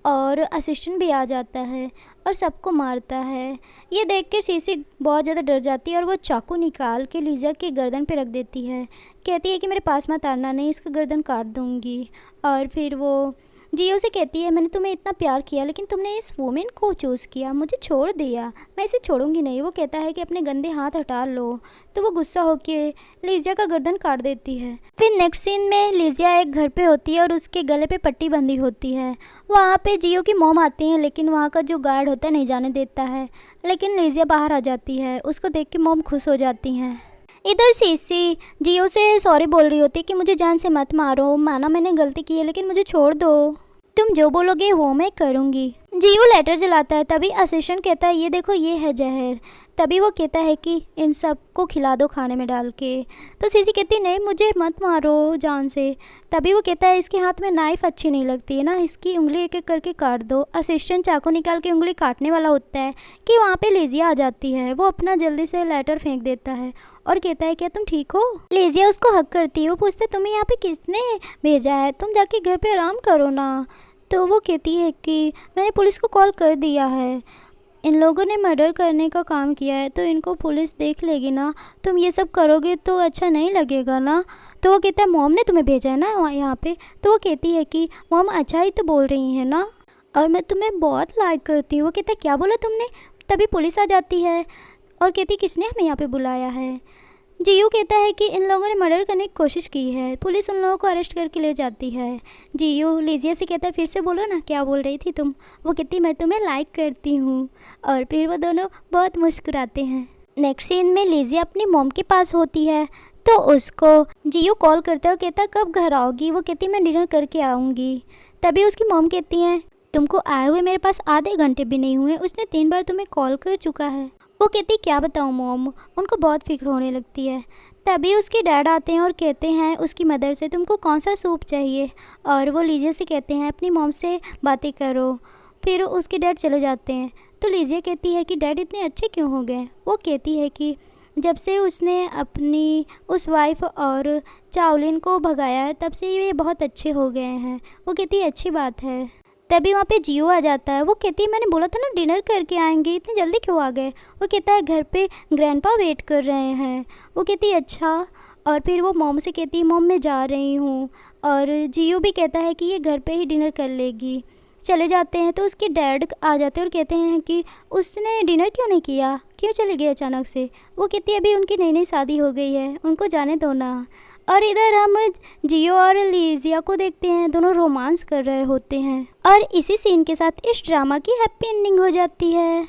और असिस्टेंट भी आ जाता है और सबको मारता है। ये देख कर सीसी बहुत ज़्यादा डर जाती है और वो चाकू निकाल के लिजिया के गर्दन पे रख देती है। कहती है कि मेरे पास मत आना, नहीं इसका गर्दन काट दूँगी। और फिर वो जियो से कहती है मैंने तुम्हें इतना प्यार किया लेकिन तुमने इस वुमेन को चूज़ किया, मुझे छोड़ दिया, मैं इसे छोड़ूंगी नहीं। वो कहता है कि अपने गंदे हाथ हटा लो। तो वो गुस्सा होके लिजिया का गर्दन काट देती है। फिर नेक्स्ट सीन में लिजिया एक घर पे होती है और उसके गले पे पट्टी बंधी होती है। वहाँ पे जियो की मॉम आती हैं लेकिन वहाँ का जो गार्ड होता है नहीं जाने देता है, लेकिन लिजिया बाहर आ जाती है। उसको देख के मॉम खुश हो जाती हैं। इधर सीसी जियो से सॉरी बोल रही होती है कि मुझे जान से मत मारो, माना मैंने गलती की है लेकिन मुझे छोड़ दो, तुम जो बोलोगे वो मैं करूँगी। जियो लेटर जलाता है, तभी असिस्टेंट कहता है ये देखो ये है जहर। तभी वो कहता है कि इन सब को खिला दो खाने में डाल के। तो सीसी कहती नहीं मुझे मत मारो जान से। तभी वो कहता है इसके हाथ में नाइफ अच्छी नहीं लगती है ना, इसकी उंगली एक एक करके काट दो। असिस्टेंट चाकू निकाल के उंगली काटने वाला होता है कि वहाँ पे लिजिया आ जाती है। वो अपना जल्दी से लेटर फेंक देता है और कहता है क्या तुम ठीक हो? लिजिया उसको हक करती है। वो पूछते है तुम्हें यहाँ पे किसने भेजा है, तुम जाके घर पे आराम करो ना। तो वो कहती है कि मैंने पुलिस को कॉल कर दिया है, इन लोगों ने मर्डर करने का काम किया है तो इनको पुलिस देख लेगी ना, तुम ये सब करोगे तो अच्छा नहीं लगेगा ना। तो वो कहता है मॉम ने तुम्हें भेजा है ना यहाँ पे। तो वो कहती है कि मॉम अच्छा ही तो बोल रही है ना, और मैं तुम्हें बहुत लाइक करती हूँ। वो कहता है क्या बोला तुमने? तभी पुलिस आ जाती है और कहती किसने हमें यहाँ पे बुलाया है। जियो कहता है कि इन लोगों ने मर्डर करने की कोशिश की है। पुलिस उन लोगों को अरेस्ट करके ले जाती है। जियो लिजिया से कहता है फिर से बोलो ना क्या बोल रही थी तुम? वो कहती मैं तुम्हें लाइक करती हूँ। और फिर वो दोनों बहुत मुस्कुराते हैं। नेक्स्ट सीन में लिजिया अपनी मॉम के पास होती है तो उसको जियो कॉल करता है, कहता कब घर आओगी? वो कहती मैं डिनर करके आऊँगी। तभी उसकी मॉम कहती है तुमको आए हुए मेरे पास आधे घंटे भी नहीं हुए, उसने 3 बार तुम्हें कॉल कर चुका है। वो कहती क्या बताऊँ मॉम, उनको बहुत फिक्र होने लगती है। तभी उसके डैड आते हैं और कहते हैं उसकी मदर से तुमको कौन सा सूप चाहिए, और वो लिजिया से कहते हैं अपनी मॉम से बातें करो। फिर उसके डैड चले जाते हैं तो लिजिया कहती है कि डैड इतने अच्छे क्यों हो गए? वो कहती है कि जब से उसने अपनी उस वाइफ और चाओलिन को भगाया है तब से ये बहुत अच्छे हो गए हैं। वो कहती है अच्छी बात है। तभी वहाँ पे जियो आ जाता है। वो कहती है मैंने बोला था ना डिनर करके आएंगे, इतनी जल्दी क्यों आ गए? वो कहता है घर पे ग्रैंडपा वेट कर रहे हैं। वो कहती है अच्छा। और फिर वो मॉम से कहती है मॉम मैं जा रही हूँ। और जियो भी कहता है कि ये घर पे ही डिनर कर लेगी। चले जाते हैं तो उसके डैड आ जाते हैं और कहते हैं कि उसने डिनर क्यों नहीं किया, क्यों चले गए अचानक से? वो कहती है अभी उनकी नई नई शादी हो गई है, उनको जाने दो ना। और इधर हम जियो और लिजिया को देखते हैं, दोनों रोमांस कर रहे होते हैं। और इसी सीन के साथ इस ड्रामा की हैप्पी एंडिंग हो जाती है।